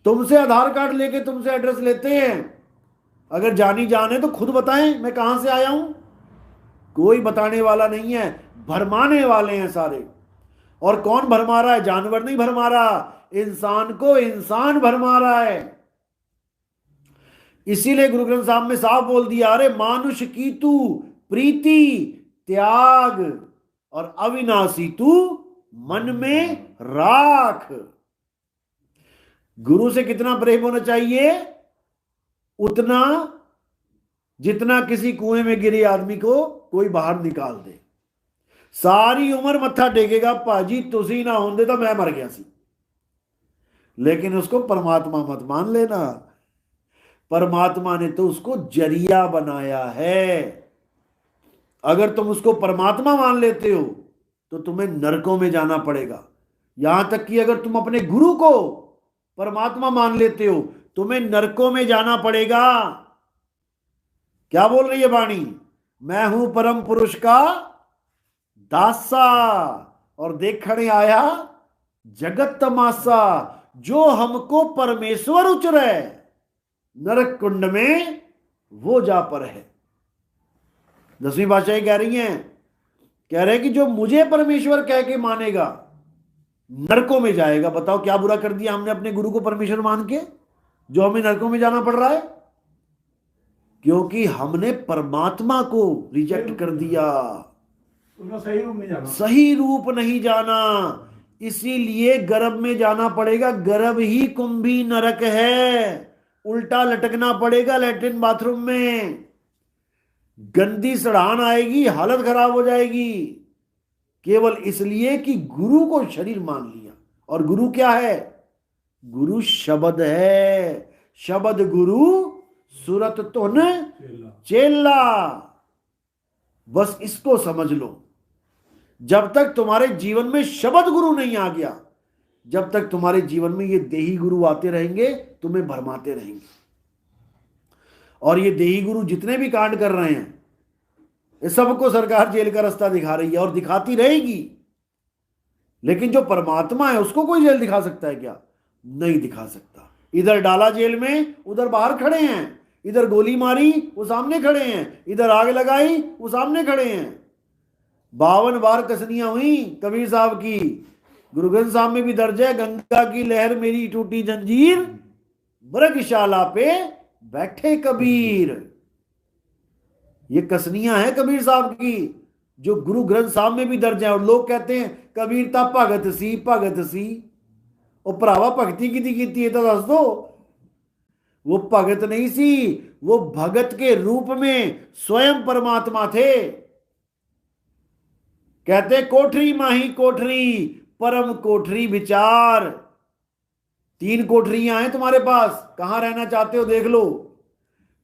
तुमसे आधार कार्ड लेके तुमसे एड्रेस लेते हैं, अगर जानी जान है तो खुद बताएं मैं कहां से आया हूं। कोई बताने वाला नहीं है, भरमाने वाले हैं सारे। और कौन भरमा रहा है? जानवर नहीं भरमा रहा, इंसान को इंसान भरमा रहा है। इसीलिए गुरु ग्रंथ साहब में साफ बोल दिया, अरे मानुष की तू प्रीति त्याग, और अविनाशी तू मन में राख। गुरु से कितना प्रेम होना चाहिए? उतना जितना किसी कुएं में गिरे आदमी को कोई बाहर निकाल दे। सारी उम्र मत्था टेकेगा, पाजी तुसी ना होंदे तो मैं मर गया सी। लेकिन उसको परमात्मा मत मान लेना, परमात्मा ने तो उसको जरिया बनाया है। अगर तुम उसको परमात्मा मान लेते हो तो तुम्हें नरकों में जाना पड़ेगा। यहां तक कि अगर तुम अपने गुरु को परमात्मा मान लेते हो, तुम्हें नरकों में जाना पड़ेगा। क्या बोल रही है वाणी? मैं हूं परम पुरुष का दासा, और देखने आया जगत तमाशा, जो हमको परमेश्वर उचरे नरक कुंड में वो जा पर है। 10वीं पातशाही कह रही हैं, कह रहे हैं कि जो मुझे परमेश्वर कह के मानेगा नरकों में जाएगा। बताओ क्या बुरा कर दिया हमने अपने गुरु को परमेश्वर मान के, जो हमें नरकों में जाना पड़ रहा है? क्योंकि हमने परमात्मा को रिजेक्ट कर दिया, सही रूप नहीं जाना, सही रूप नहीं जाना। इसीलिए गर्भ में जाना पड़ेगा। गर्भ ही कुंभी नरक है, उल्टा लटकना पड़ेगा लैट्रिन बाथरूम में, गंदी सड़ान आएगी, हालत खराब हो जाएगी, केवल इसलिए कि गुरु को शरीर मान लिया। और गुरु क्या है? गुरु शब्द है। शब्द गुरु सुरत तुन चेला। बस इसको समझ लो। जब तक तुम्हारे जीवन में शब्द गुरु नहीं आ गया, जब तक तुम्हारे जीवन में ये देही गुरु आते रहेंगे, तुम्हें भरमाते रहेंगे। और ये देही गुरु जितने भी कांड कर रहे हैं, ये सबको सरकार जेल का रास्ता दिखा रही है और दिखाती रहेगी। लेकिन जो परमात्मा है उसको कोई जेल दिखा सकता है क्या? नहीं दिखा सकता। इधर डाला जेल में, उधर बाहर खड़े हैं। इधर गोली मारी, वो सामने खड़े हैं। इधर आग लगाई, वो सामने खड़े हैं। 52 बार कसनियां हुई कबीर साहब की। गुरु ग्रंथ साहब में भी दर्ज है, गंगा की लहर मेरी टूटी जंजीर, मृगशाला पे बैठे कबीर। ये कसनियां हैं कबीर साहब की, जो गुरु ग्रंथ साहब में भी दर्ज है। और लोग कहते हैं कबीर ता भगत सी, भगत सी। और भरावा भक्ति की है तो दस दो। वो भगत नहीं सी, वो भगत के रूप में स्वयं परमात्मा थे। कहते कोठरी माही कोठरी, परम कोठरी विचार। 3 कोठरियां हैं तुम्हारे पास, कहां रहना चाहते हो देख लो।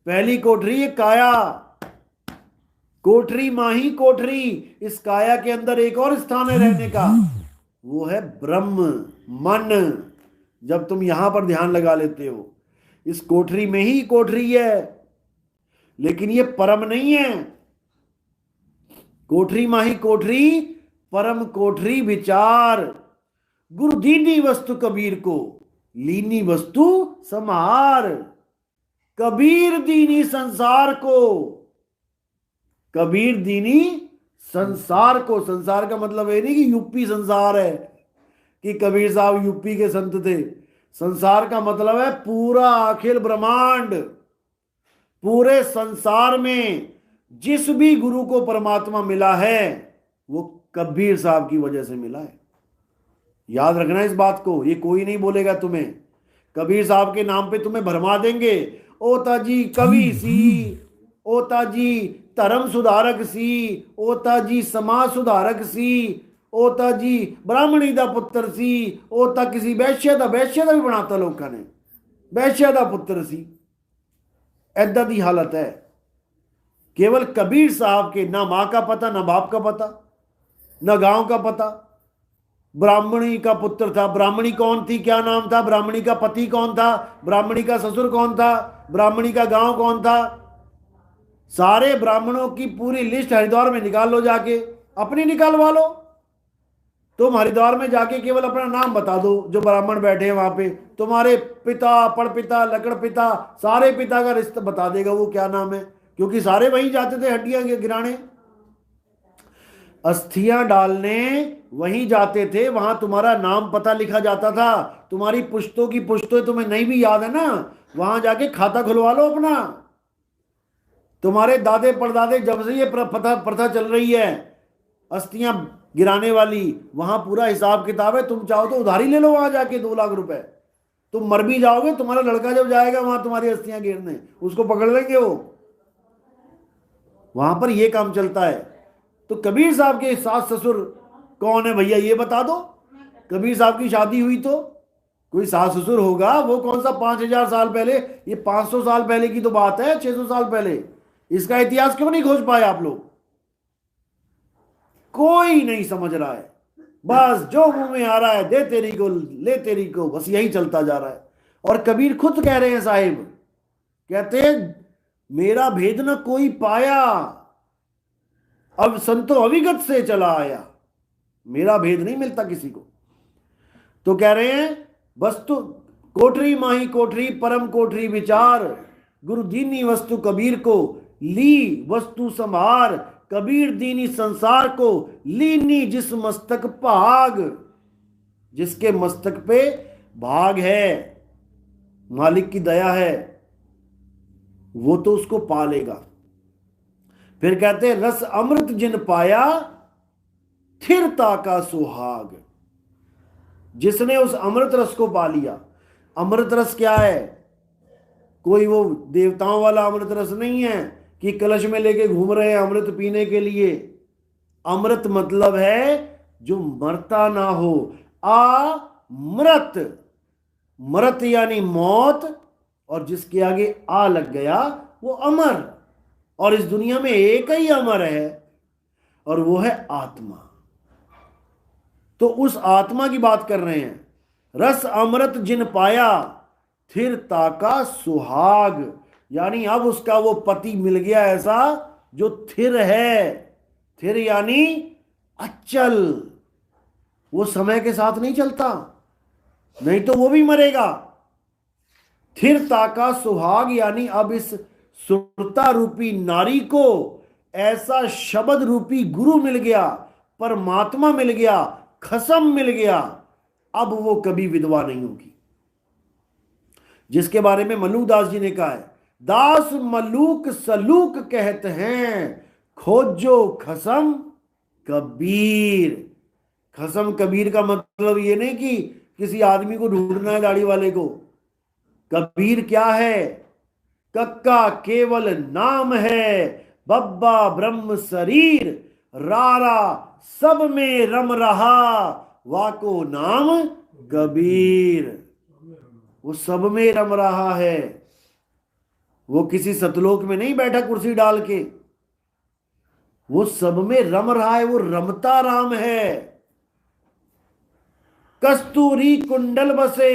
पहली कोठरी काया, कोठरी माही कोठरी। इस काया के अंदर एक और स्थान है रहने का, वो है ब्रह्म मन। जब तुम यहां पर ध्यान लगा लेते हो, इस कोठरी में ही कोठरी है, लेकिन ये परम नहीं है। कोठरी माही कोठरी, परम कोठरी विचार। गुरु दीनी वस्तु कबीर को, लीनी वस्तु समार। कबीर दीनी संसार को, कबीर दीनी संसार को। संसार का मतलब ये नहीं कि यूपी संसार है, कि कबीर साहब यूपी के संत थे। संसार का मतलब है पूरा अखिल ब्रह्मांड। पूरे संसार में जिस भी गुरु को परमात्मा मिला है, वो कबीर साहब की वजह से मिला है। याद रखना इस बात को, ये कोई नहीं बोलेगा तुम्हें। कबीर साहब के नाम पे तुम्हें भरमा देंगे, ओता जी कवि सी, ओता जी धर्म सुधारक सी, ओता जी समाज सुधारक सी, ओता जी ब्राह्मणी दा पुत्र सी, ओता किसी वैश्य दा भी बनाता लोगों ने, वैश्य दा पुत्र सी। ऐदा दी हालत है। केवल कबीर साहब के ना मां का पता, ना बाप का पता, ना गांव का पता। ब्राह्मणी का पुत्र था। ब्राह्मणी कौन थी, क्या नाम था? ब्राह्मणी का पति कौन था? ब्राह्मणी का ससुर कौन था? ब्राह्मणी का गांव कौन था? सारे ब्राह्मणों की पूरी लिस्ट हरिद्वार में निकाल लो, जाके अपनी निकालवा लो। तुम हरिद्वार में जाके केवल अपना नाम बता दो, जो ब्राह्मण बैठे हैं वहां पे, तुम्हारे पिता, पड़पिता, लकड़ पिता, सारे पिता का रिश्ता बता देगा वो क्या नाम है, क्योंकि सारे वहीं जाते थे हड्डियां गिराने, अस्थियां डालने वहीं जाते थे। वहां तुम्हारा नाम पता लिखा जाता था। तुम्हारी पुश्तों की पुश्तों तुम्हें नहीं भी याद है ना, वहां जाके खाता खुलवा लो अपना। तुम्हारे दादे परदादे जब से ये प्रथा चल रही है अस्थियां गिराने वाली, वहां पूरा हिसाब किताब है। तुम चाहो तो उधारी ले लो वहां जाके 2 लाख रुपए। तुम मर भी जाओगे, तुम्हारा लड़का जब जाएगा वहां तुम्हारी अस्थियां गिरने, उसको पकड़ लेंगे वो। वहां पर ये काम चलता है। तो कबीर साहब के सास ससुर कौन है भैया, ये बता दो। कबीर साहब की शादी हुई तो कोई सास ससुर होगा, वो कौन सा 5000 साल पहले, ये 500 साल पहले की तो बात है, 600 साल पहले। इसका इतिहास क्यों नहीं खोज पाए आप लोग? कोई नहीं समझ रहा है। बस जो मुंह में आ रहा है, दे तेरी को ले तेरी को, बस यही चलता जा रहा है। और कबीर खुद कह रहे हैं साहिब, कहते हैं मेरा भेद न कोई पाया, अब संतो अविगत से चला आया। मेरा भेद नहीं मिलता किसी को। तो कह रहे हैं वस्तु कोठरी माही कोठरी परम कोठरी विचार, गुरु दीनी वस्तु कबीर को ली वस्तु संभार, कबीर दीनी संसार को लीनी जिस मस्तक भाग। जिसके मस्तक पे भाग है, मालिक की दया है, वो तो उसको पा लेगा। फिर कहते हैं रस अमृत जिन पाया स्थिरता का सुहाग। जिसने उस अमृत रस को पा लिया। अमृत रस क्या है? कोई वो देवताओं वाला अमृत रस नहीं है कि कलश में लेके घूम रहे हैं अमृत पीने के लिए। अमृत मतलब है जो मरता ना हो, अमृत। मृत यानी मौत, और जिसके आगे आ लग गया वो अमर। और इस दुनिया में एक ही अमर है, और वो है आत्मा। तो उस आत्मा की बात कर रहे हैं। रस अमृत जिन पाया स्थिरता का सुहाग, यानी अब उसका वो पति मिल गया ऐसा जो स्थिर है। स्थिर यानी अचल, वो समय के साथ नहीं चलता, नहीं तो वो भी मरेगा। स्थिरता का सुहाग यानी अब इस सुरता रूपी नारी को ऐसा शब्द रूपी गुरु मिल गया, परमात्मा मिल गया, खसम मिल गया। अब वो कभी विधवा नहीं होगी। जिसके बारे में मल्लूकदास जी ने कहा है, दास मलूक सलूक कहते हैं, खोजो खसम कबीर। खसम कबीर का मतलब ये नहीं कि किसी आदमी को ढूंढना है दाढ़ी वाले को। कबीर क्या है? कक्का केवल नाम है, बब्बा ब्रह्म शरीर, रारा सब में रम रहा, वाको नाम कबीर। वो सब में रम रहा है। वो किसी सतलोक में नहीं बैठा कुर्सी डाल के, वो सब में रम रहा है, वो रमता राम है। कस्तूरी कुंडल बसे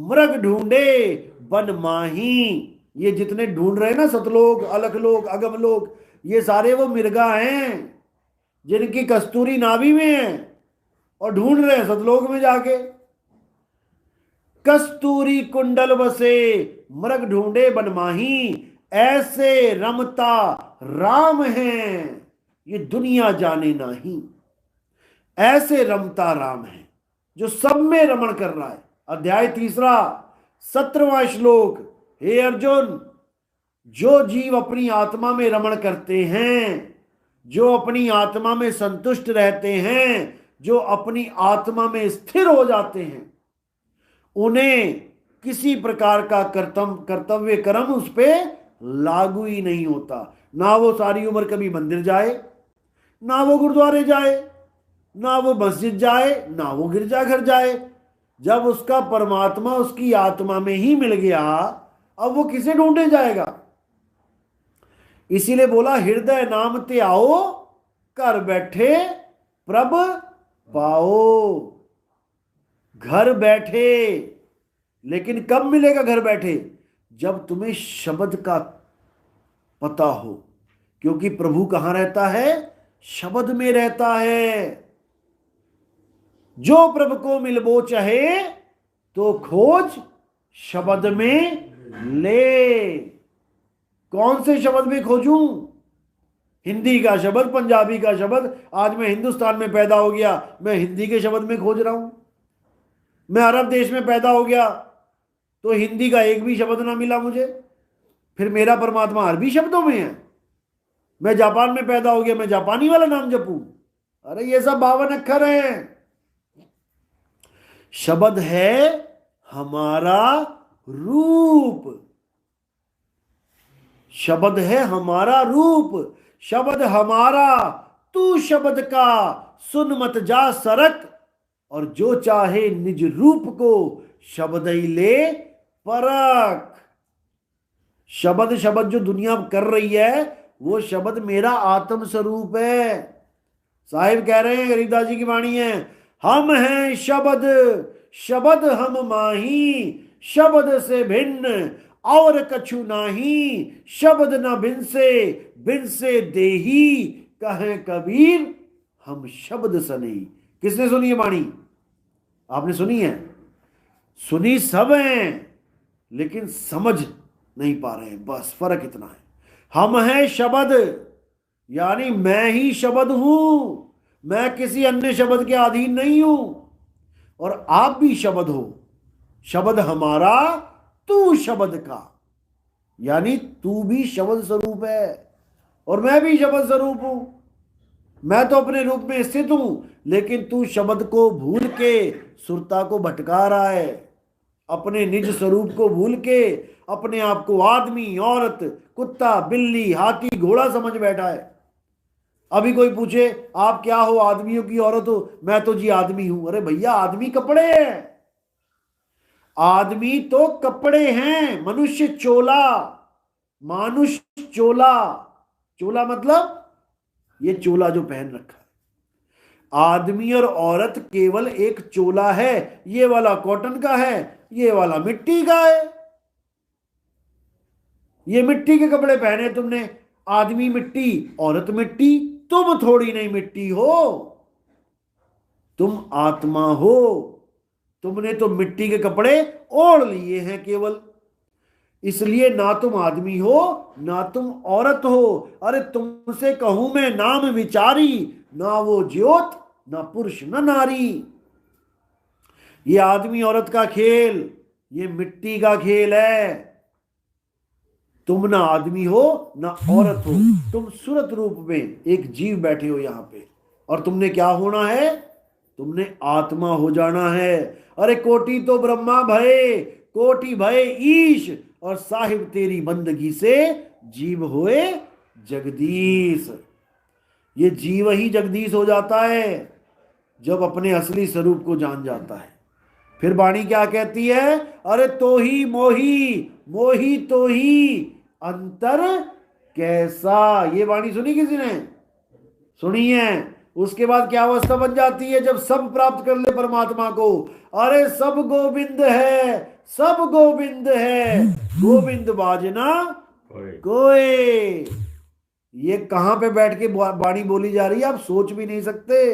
मृग ढूंढे बन माही। ये जितने ढूंढ रहे हैं ना, सतलोक, अलखलोक, अगम लोक, ये सारे वो मिर्गा हैं जिनकी कस्तूरी नाभि में है और ढूंढ रहे हैं सतलोक में जाके। कस्तूरी कुंडल बसे मृग ढूंढे बन माही, ऐसे रमता राम है ये दुनिया जाने नाही। ऐसे रमता राम है जो सब में रमण कर रहा है। अध्याय 3 17वां श्लोक। हे अर्जुन, जो जीव अपनी आत्मा में रमण करते हैं, जो अपनी आत्मा में संतुष्ट रहते हैं, जो अपनी आत्मा में स्थिर हो जाते हैं, उन्हें किसी प्रकार का कर्तव्य कर्म उस पर लागू ही नहीं होता। ना वो सारी उम्र कभी मंदिर जाए, ना वो गुरुद्वारे जाए, ना वो मस्जिद जाए, ना वो गिरजाघर जाए। जब उसका परमात्मा उसकी आत्मा में ही मिल गया, अब वो किसे ढूंढने जाएगा? इसीलिए बोला हृदय नाम ते आओ, घर बैठे प्रभ पाओ। घर बैठे, लेकिन कब मिलेगा घर बैठे? जब तुम्हें शब्द का पता हो, क्योंकि प्रभु कहां रहता है? शब्द में रहता है। जो प्रभु को मिलबो चाहे तो खोज शब्द में ले। कौन से शब्द में खोजूं? हिंदी का शब्द, पंजाबी का शब्द। आज मैं हिंदुस्तान में पैदा हो गया, मैं हिंदी के शब्द में खोज रहा हूं। मैं अरब देश में पैदा हो गया तो हिंदी का एक भी शब्द ना मिला मुझे, फिर मेरा परमात्मा अरबी शब्दों में है। मैं जापान में पैदा हो गया, मैं जापानी वाला नाम जपूं? अरे ये सब 52 अक्षर हैं। शब्द है हमारा रूप। शब्द है हमारा रूप। शब्द हमारा, तू शब्द का सुन मत जा सरक, और जो चाहे निज रूप को शब्द ही ले परख। शब्द शब्द जो दुनिया कर रही है, वो शब्द मेरा आत्म स्वरूप है। साहिब कह रहे हैं, गरीबदास जी की वाणी है, हम हैं शब्द, शब्द हम माही, शब्द से भिन्न और कछु नाही, शब्द न बिन से देही, कहे कबीर हम शब्द सनई। किसने सुनी ये वाणी? आपने सुनी है? सुनी सब हैं लेकिन समझ नहीं पा रहे हैं, बस फर्क इतना है। हम हैं शब्द, यानी मैं ही शब्द हूं, मैं किसी अन्य शब्द के अधीन नहीं हूं। और आप भी शब्द हो, शब्द हमारा, तू शब्द का, यानी तू भी शब्द स्वरूप है और मैं भी शब्द स्वरूप हूं। मैं तो अपने रूप में स्थित हूं, लेकिन तू शब्द को भूल के सुरता को भटका रहा है, अपने निज स्वरूप को भूल के अपने आप को आदमी, औरत, कुत्ता, बिल्ली, हाथी, घोड़ा समझ बैठा है। अभी कोई पूछे आप क्या हो, आदमी हो कि औरत हो? मैं तो जी आदमी हूं। अरे भैया, आदमी कपड़े हैं, आदमी तो कपड़े हैं। मनुष्य चोला, मानुष चोला। चोला मतलब ये चोला जो पहन रखा है। आदमी और औरत केवल एक चोला है, ये वाला कॉटन का है, ये वाला मिट्टी का है। ये मिट्टी के कपड़े पहने तुमने, आदमी मिट्टी, औरत मिट्टी, तुम थोड़ी नहीं मिट्टी हो, तुम आत्मा हो। तुमने तो मिट्टी के कपड़े ओढ़ लिए हैं केवल, इसलिए ना तुम आदमी हो ना तुम औरत हो। अरे तुमसे कहूं मैं नाम विचारी, ना वो ज्योत ना पुरुष न नारी। ये आदमी औरत का खेल, ये मिट्टी का खेल है। तुम ना आदमी हो ना औरत हो, तुम सूरत रूप में एक जीव बैठे हो यहां पे, और तुमने क्या होना है? तुमने आत्मा हो जाना है। अरे कोटि तो ब्रह्मा भय, कोटि भय ईश, और साहिब तेरी बंदगी से जीव होए जगदीश। ये जीव ही जगदीश हो जाता है जब अपने असली स्वरूप को जान जाता है। फिर वाणी क्या कहती है? अरे तो ही मोही, मोही तो ही अंतर कैसा। ये वाणी सुनी किसी ने? सुनी है। उसके बाद क्या अवस्था बन जाती है जब सब प्राप्त कर ले परमात्मा को? अरे सब गोविंद है, सब गोविंद है, गोविंद बाजना कोई। ये कहां पे बैठ के वाणी बोली जा रही है, आप सोच भी नहीं सकते।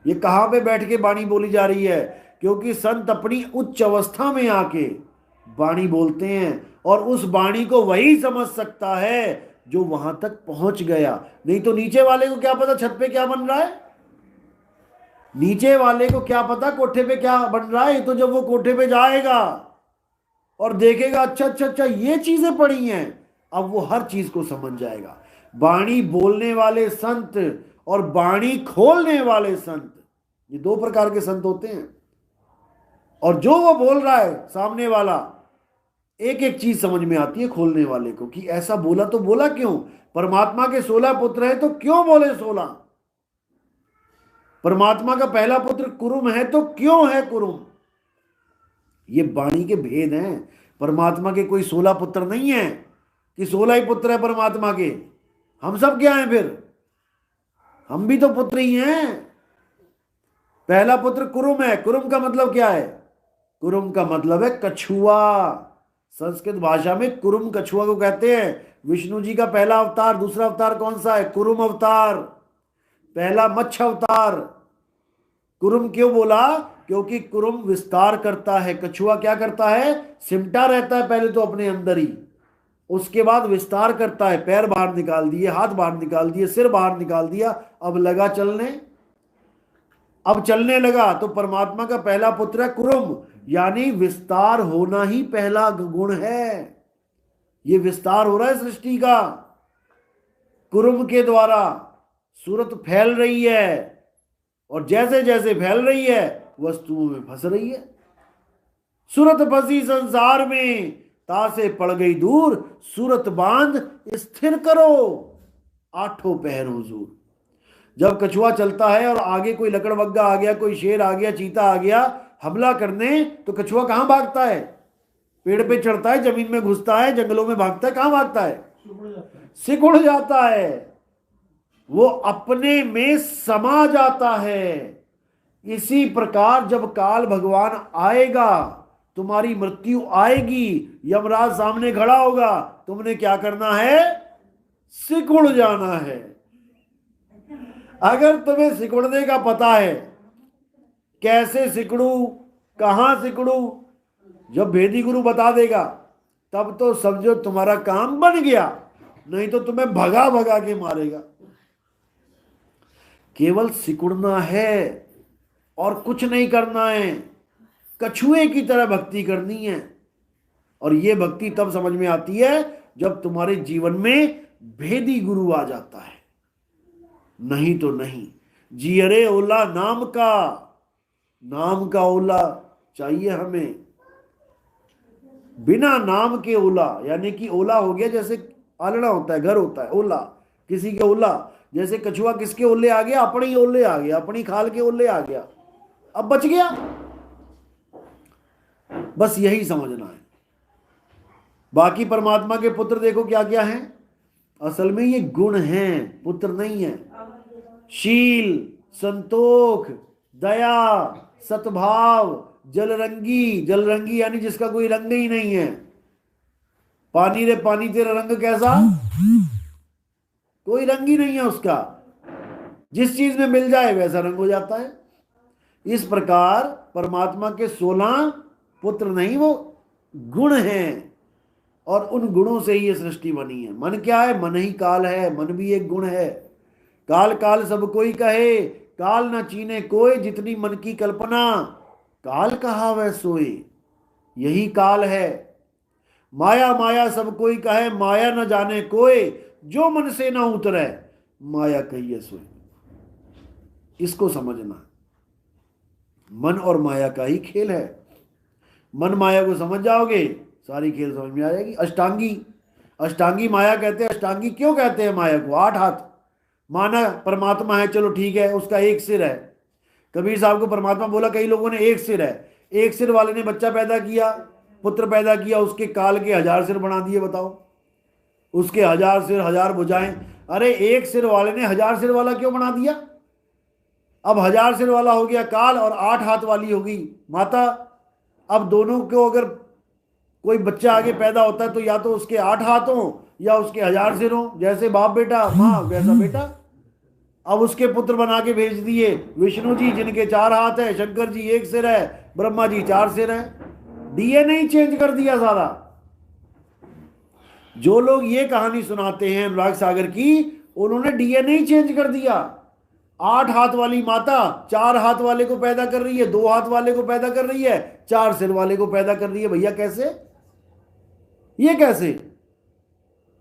ये कहां पे बैठ के वाणी बोली जा रही है? क्योंकि संत अपनी उच्च अवस्था में आके वाणी बोलते हैं, और उस वाणी को वही समझ सकता है जो वहां तक पहुंच गया। नहीं तो नीचे वाले को क्या पता छत पे क्या बन रहा है, नीचे वाले को क्या पता कोठे पे क्या बन रहा है। तो जब वो कोठे पे जाएगा और देखेगा अच्छा अच्छा अच्छा ये चीजें पड़ी हैं, अब वो हर चीज को समझ जाएगा। वाणी बोलने वाले संत और वाणी खोलने वाले संत, ये दो प्रकार के संत होते हैं। और जो वो बोल रहा है सामने वाला, एक एक चीज समझ में आती है खोलने वाले को, कि ऐसा बोला तो बोला क्यों? परमात्मा के 16 पुत्र हैं तो क्यों बोले 16? परमात्मा का पहला पुत्र कुरुम है तो क्यों है कुरुम? ये वाणी के भेद हैं। परमात्मा के कोई 16 पुत्र नहीं है कि 16 ही पुत्र है परमात्मा के। हम सब क्या हैं फिर? हम भी तो पुत्र ही हैं। पहला पुत्र कुरुम है। कुरुम का मतलब क्या है? कुरुम का मतलब है कछुआ। संस्कृत भाषा में कुरुम कछुआ को कहते हैं। विष्णु जी का पहला अवतार, दूसरा अवतार कौन सा है? कुरुम अवतार। पहला मत्स्य अवतार। कुरुम क्यों बोला? क्योंकि कुरुम विस्तार करता है, कछुआ क्या करता है? सिमटा रहता है पहले तो अपने अंदर ही, उसके बाद विस्तार करता है। पैर बाहर निकाल दिए, हाथ बाहर निकाल दिए, सिर बाहर निकाल दिया, अब लगा चलने, अब चलने लगा। तो परमात्मा का पहला पुत्र है कुरुम, यानी विस्तार होना ही पहला गुण है। ये विस्तार हो रहा है सृष्टि का। कुरुम के द्वारा सूरत फैल रही है, और जैसे जैसे फैल रही है वस्तुओं में फंस रही है। सूरत फंसी संसार में, तासे पड़ गई दूर, सूरत बांध स्थिर करो, आठों पहर हुजूर। जब कछुआ चलता है और आगे कोई लकड़बग्गा आ गया, कोई शेर आ गया, चीता आ गया हमला करने, तो कछुआ कहां भागता है? पेड़ पे चढ़ता है, जमीन में घुसता है, जंगलों में भागता है, कहां भागता है? सिकुड़ जाता है। वो अपने में समा जाता है। इसी प्रकार जब काल भगवान आएगा, तुम्हारी मृत्यु आएगी, यमराज सामने खड़ा होगा, तुमने क्या करना है? सिकुड़ जाना है। अगर तुम्हें सिकुड़ने का पता है कैसे सिकड़ू, कहां सिकड़ू, जब भेदी गुरु बता देगा तब तो समझो तुम्हारा काम बन गया, नहीं तो तुम्हें भगा भगा के मारेगा। केवल सिकुड़ना है और कुछ नहीं करना है, कछुए की तरह भक्ति करनी है। और ये भक्ति तब समझ में आती है जब तुम्हारे जीवन में भेदी गुरु आ जाता है, नहीं तो नहीं। जियरे ओला नाम का ओला चाहिए हमें, बिना नाम के ओला, यानी कि ओला हो गया जैसे आलना होता है, घर होता है, ओला किसी के ओला, जैसे कछुआ किसके ओले आ गया, अपने ही ओले आ गया, अपनी खाल के ओले आ गया, अब बच गया। बस यही समझना है। बाकी परमात्मा के पुत्र देखो क्या क्या हैं, असल में ये गुण हैं, पुत्र नहीं है। शील, संतोख, दया, सद्भाव, जलरंगी यानी जिसका कोई रंग ही नहीं है। पानी रे पानी तेरा रंग कैसा, कोई रंग ही नहीं है उसका, जिस चीज में मिल जाए वैसा रंग हो जाता है। इस प्रकार परमात्मा के 16 पुत्र नहीं, वो गुण हैं, और उन गुणों से ही ये सृष्टि बनी है। मन क्या है, मन ही काल है, मन भी एक गुण है। काल काल सब कोई कहे, काल न चीने कोई, जितनी मन की कल्पना, काल कहा वह सोए, यही काल है। माया माया सब कोई कहे, माया न जाने कोई, जो मन से ना उतरे, माया कहिए सोए। इसको समझना, मन और माया का ही खेल है। मन माया को समझ जाओगे, सारी खेल समझ में आ जाएगी। अष्टांगी माया कहते हैं। अष्टांगी क्यों कहते हैं माया को? 8 हाथ माना परमात्मा है, चलो ठीक है, उसका एक सिर है। कबीर साहब को परमात्मा बोला, कई लोगों ने एक सिर है। एक सिर वाले ने बच्चा पैदा किया, पुत्र पैदा किया, उसके काल के 1000 सिर बना दिए। बताओ, उसके 1000 सिर, 1000 भुजाएं। अरे एक सिर वाले ने 1000 सिर वाला क्यों बना दिया? अब 1000 सिर वाला हो गया काल, और 8 हाथ वाली होगी माता। अब दोनों को अगर कोई बच्चा आगे पैदा होता है तो या तो उसके 8 हाथ हों या उसके 1000 सिर हों। जैसे बाप बेटा, माँ वैसा बेटा। अब उसके पुत्र बना के भेज दिए, विष्णु जी जिनके 4 हाथ है, शंकर जी 1 सिर है, ब्रह्मा जी 4 सिर है। डीएनए ही चेंज कर दिया सारा। जो लोग ये कहानी सुनाते हैं अनुराग सागर की, उन्होंने डीएनए ही चेंज कर दिया। 8 हाथ वाली माता 4 हाथ वाले को पैदा कर रही है, 2 हाथ वाले को पैदा कर रही है, 4 सिर वाले को पैदा कर रही है। भैया कैसे, ये कैसे?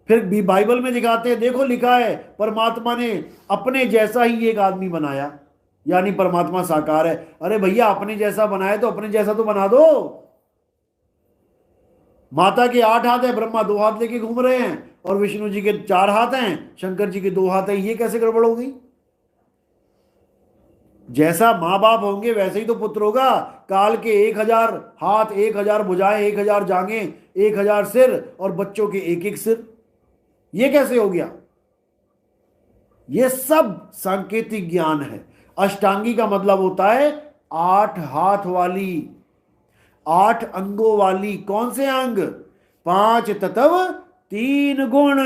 फिर भी बाइबल में दिखाते हैं, देखो लिखा है परमात्मा ने अपने जैसा ही एक आदमी बनाया, यानी परमात्मा साकार है। अरे भैया अपने जैसा बनाया तो अपने जैसा तो बना दो। माता के 8 हाथ है, ब्रह्मा 2 हाथ लेके घूम रहे हैं, और विष्णु जी के 4 हाथ हैं, शंकर जी के 2 हाथ हैं। ये कैसे गड़बड़ हो गई? जैसा माँ बाप होंगे वैसे ही तो पुत्र होगा। काल के 1000 हाथ, 1000 भुजाएं, 1000 जांघें, 1000 सिर, और बच्चों के 1-1 सिर। ये कैसे हो गया? ये सब सांकेतिक ज्ञान है। अष्टांगी का मतलब होता है 8 हाथ वाली, 8 अंगों वाली। कौन से अंग? 5 तत्व 3 गुण।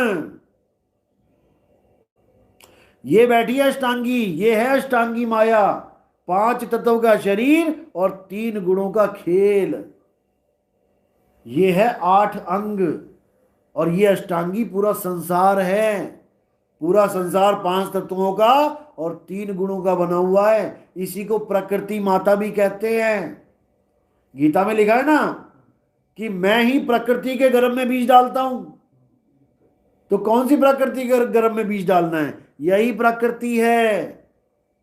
ये बैठी है अष्टांगी, ये है अष्टांगी माया। 5 तत्व का शरीर और 3 गुणों का खेल, ये है 8 अंग। और ये अष्टांगी पूरा संसार है। पूरा संसार 5 तत्वों का और 3 गुणों का बना हुआ है। इसी को प्रकृति माता भी कहते हैं। गीता में लिखा है ना कि मैं ही प्रकृति के गर्भ में बीज डालता हूं। तो कौन सी प्रकृति के गर्भ में बीज डालना है? यही प्रकृति है।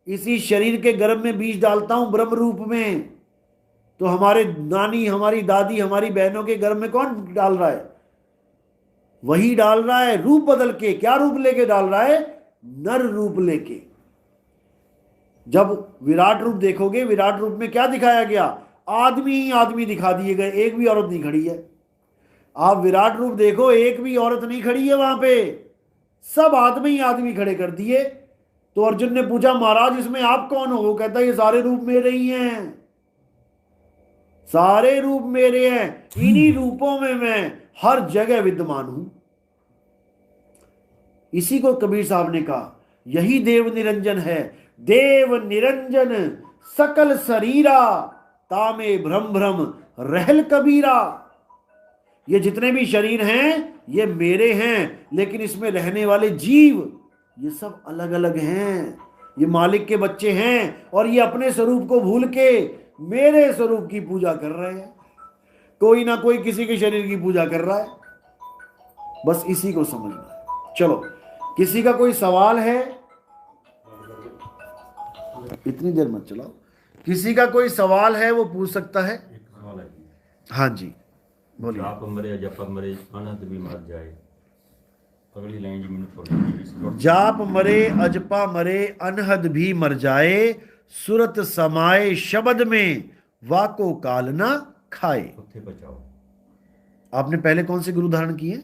इसी शरीर के गर्भ में बीज डालता हूं ब्रह्म रूप में। तो हमारे नानी, हमारी दादी, हमारी बहनों के गर्भ में कौन डाल रहा है? वही डाल रहा है, रूप बदल के। क्या रूप लेके डाल रहा है? नर रूप लेके। जब विराट रूप देखोगे, विराट रूप में क्या दिखाया गया? आदमी ही आदमी दिखा दिए गए, एक भी औरत नहीं खड़ी है। आप विराट रूप देखो, एक भी औरत नहीं खड़ी है वहां पे, सब आदमी ही आदमी खड़े कर दिए। तो अर्जुन ने पूछा, महाराज इसमें आप कौन हो? वो कहता है ये सारे रूप मेरे ही हैं, सारे रूप मेरे हैं। इन्हीं रूपों में मैं हर जगह विद्यमान हूं। इसी को कबीर साहब ने कहा, यही देव निरंजन है। देव निरंजन सकल शरीरा तामे भ्रम भ्रम रहल कबीरा। ये जितने भी शरीर हैं ये मेरे हैं, लेकिन इसमें रहने वाले जीव ये सब अलग अलग हैं। ये मालिक के बच्चे हैं और ये अपने स्वरूप को भूल के मेरे स्वरूप की पूजा कर रहे हैं। कोई ना कोई किसी के शरीर की पूजा कर रहा है, बस इसी को समझना है। चलो, किसी का कोई सवाल है? इतनी देर मत चलाओ। किसी का कोई सवाल है वो पूछ सकता है। एक सवाल है जी। हाँ जी बोलिए। जाप मरे जप मरे अनंत भी मर जाए। अगली लाइन जी मैंने थोड़ी जाप मरे अजपा मरे अनहद भी मर जाए, सुरत समाए शब्द में वाको काल ना खाए। उत्थे बचाओ। आपने पहले कौन से गुरु धारण किए?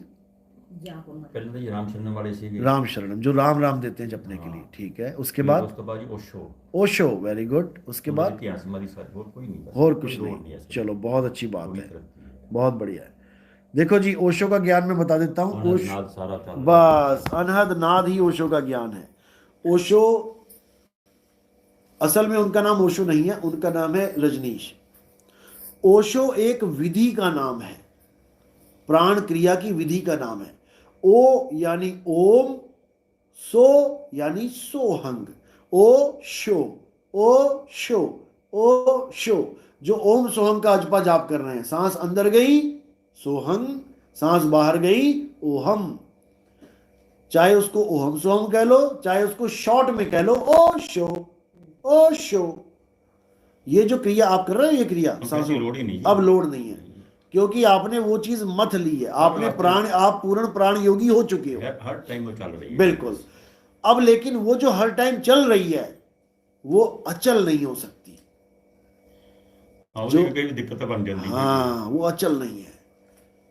पहले तो ये रामचंद्र वाले से राम शरणम, जो राम राम देते हैं जपने के लिए, ठीक है। उसके बाद उसके बाद जी ओशो। Osho, very good. उसके बाद समाधि सारी और कोई नहीं, बस और कोई कुछ लोड नहीं। ऐसे। चलो, बहुत अच्छी बात पूरी है, तरह की। बहुत बढ़िया है। देखो जी, ओशो का ज्ञान मैं बता देता हूँ। अनंत नाद सारा चल रहा है। बस अनहद नाद ही ओशो का ज्ञान है। ओशो असल में उनका नाम ओशो नहीं है, उनका नाम है रजनीश। ओशो एक विधि का नाम है, प्राण क्रिया की विधि का नाम है। ओ यानी ओम, सो यानी सोहंग। ओ शो, ओ शो, ओ शो। जो ओम सोहंग का अजपा जाप कर रहे हैं, सांस अंदर गई सोहंग, सांस बाहर गई ओहम। चाहे उसको ओहम सोहम कह लो, चाहे उसको शॉर्ट में कह लो ओ शो, ओ शो। ये जो क्रिया आप कर रहे हो, ये क्रिया सांसों, लोड ही नहीं। अब लोड नहीं है, क्योंकि आपने वो चीज मत ली है। आपने प्राण, आप पूर्ण प्राण योगी हो चुके हो, हर टाइम वो चल रही है। बिल्कुल। अब लेकिन वो जो हर टाइम चल रही है वो अचल नहीं हो सकती। जो कई दिक्कत बन जाती है। हाँ, वो अचल नहीं है,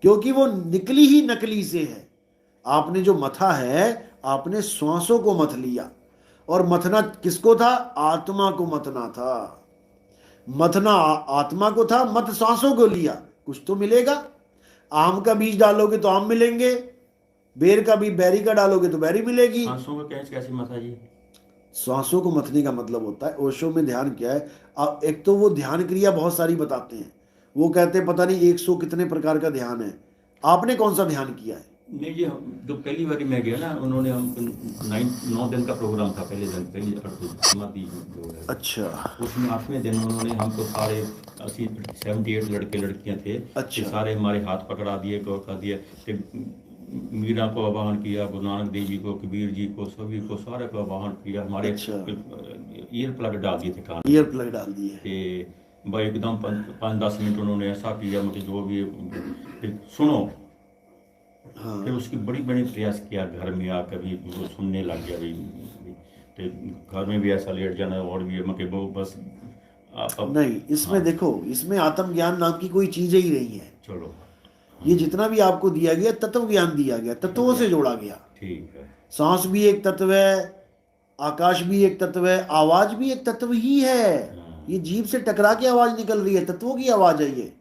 क्योंकि वो निकली ही नकली से है। आपने जो मथा है, आपने श्वासों को मथ लिया, और मथना किसको था? आत्मा को मथना था। मथना आत्मा को था, मत श्वासों को लिया, कुछ तो मिलेगा। आम का बीज डालोगे तो आम मिलेंगे, बेर का बीज बैरी का डालोगे तो बैरी मिलेगी। सांसों का कैसे मथा जी? श्वासों को मथने का मतलब होता है, ओशो में ध्यान क्या है। अब एक तो वो ध्यान क्रिया बहुत सारी बताते हैं, वो कहते हैं पता नहीं 100 कितने प्रकार का ध्यान है। आपने कौन सा ध्यान किया है? नहीं जी, जो पहली बार मैं गया ना, उन्होंने हम 9 दिन का प्रोग्राम था। पहले दिन पहली समाधि जो है, अच्छा, उसमें 8वें दिन उन्होंने हमको सारे 78 लड़के लड़कियां थे। अच्छा। ये सारे हमारे हाथ पकड़ा दिए, गौर कर दिए। मीरा को आवाहन किया, गुरु नानक देव जी को, कबीर जी को, सभी को, सारे को आवाहन किया। हमारे ईयर प्लग डाल दिए थे कान, ईयर प्लग डाल दिए। कि भाई एकदम 5-10 मिनट उन्होंने ऐसा किया, मतलब जो भी फिर सुनो। हाँ, फिर उसकी बड़ी बड़ी प्रयास किया घर में आकर भी, वो सुनने लग गया भाई। तो घर में भी ऐसा लेट जाना, और भी मतलब वो बस नहीं, इसमें हाँ। देखो, इसमें आत्मज्ञान नाम की कोई चीज ही नहीं है। चलो, ये जितना भी आपको दिया गया तत्व ज्ञान दिया गया, तत्वों से जोड़ा गया। ठीक है। सांस भी एक तत्व है, आकाश भी एक तत्व है, आवाज भी एक तत्व ही है। ये जीभ से टकरा के आवाज निकल रही है, तत्वों की आवाज है ये।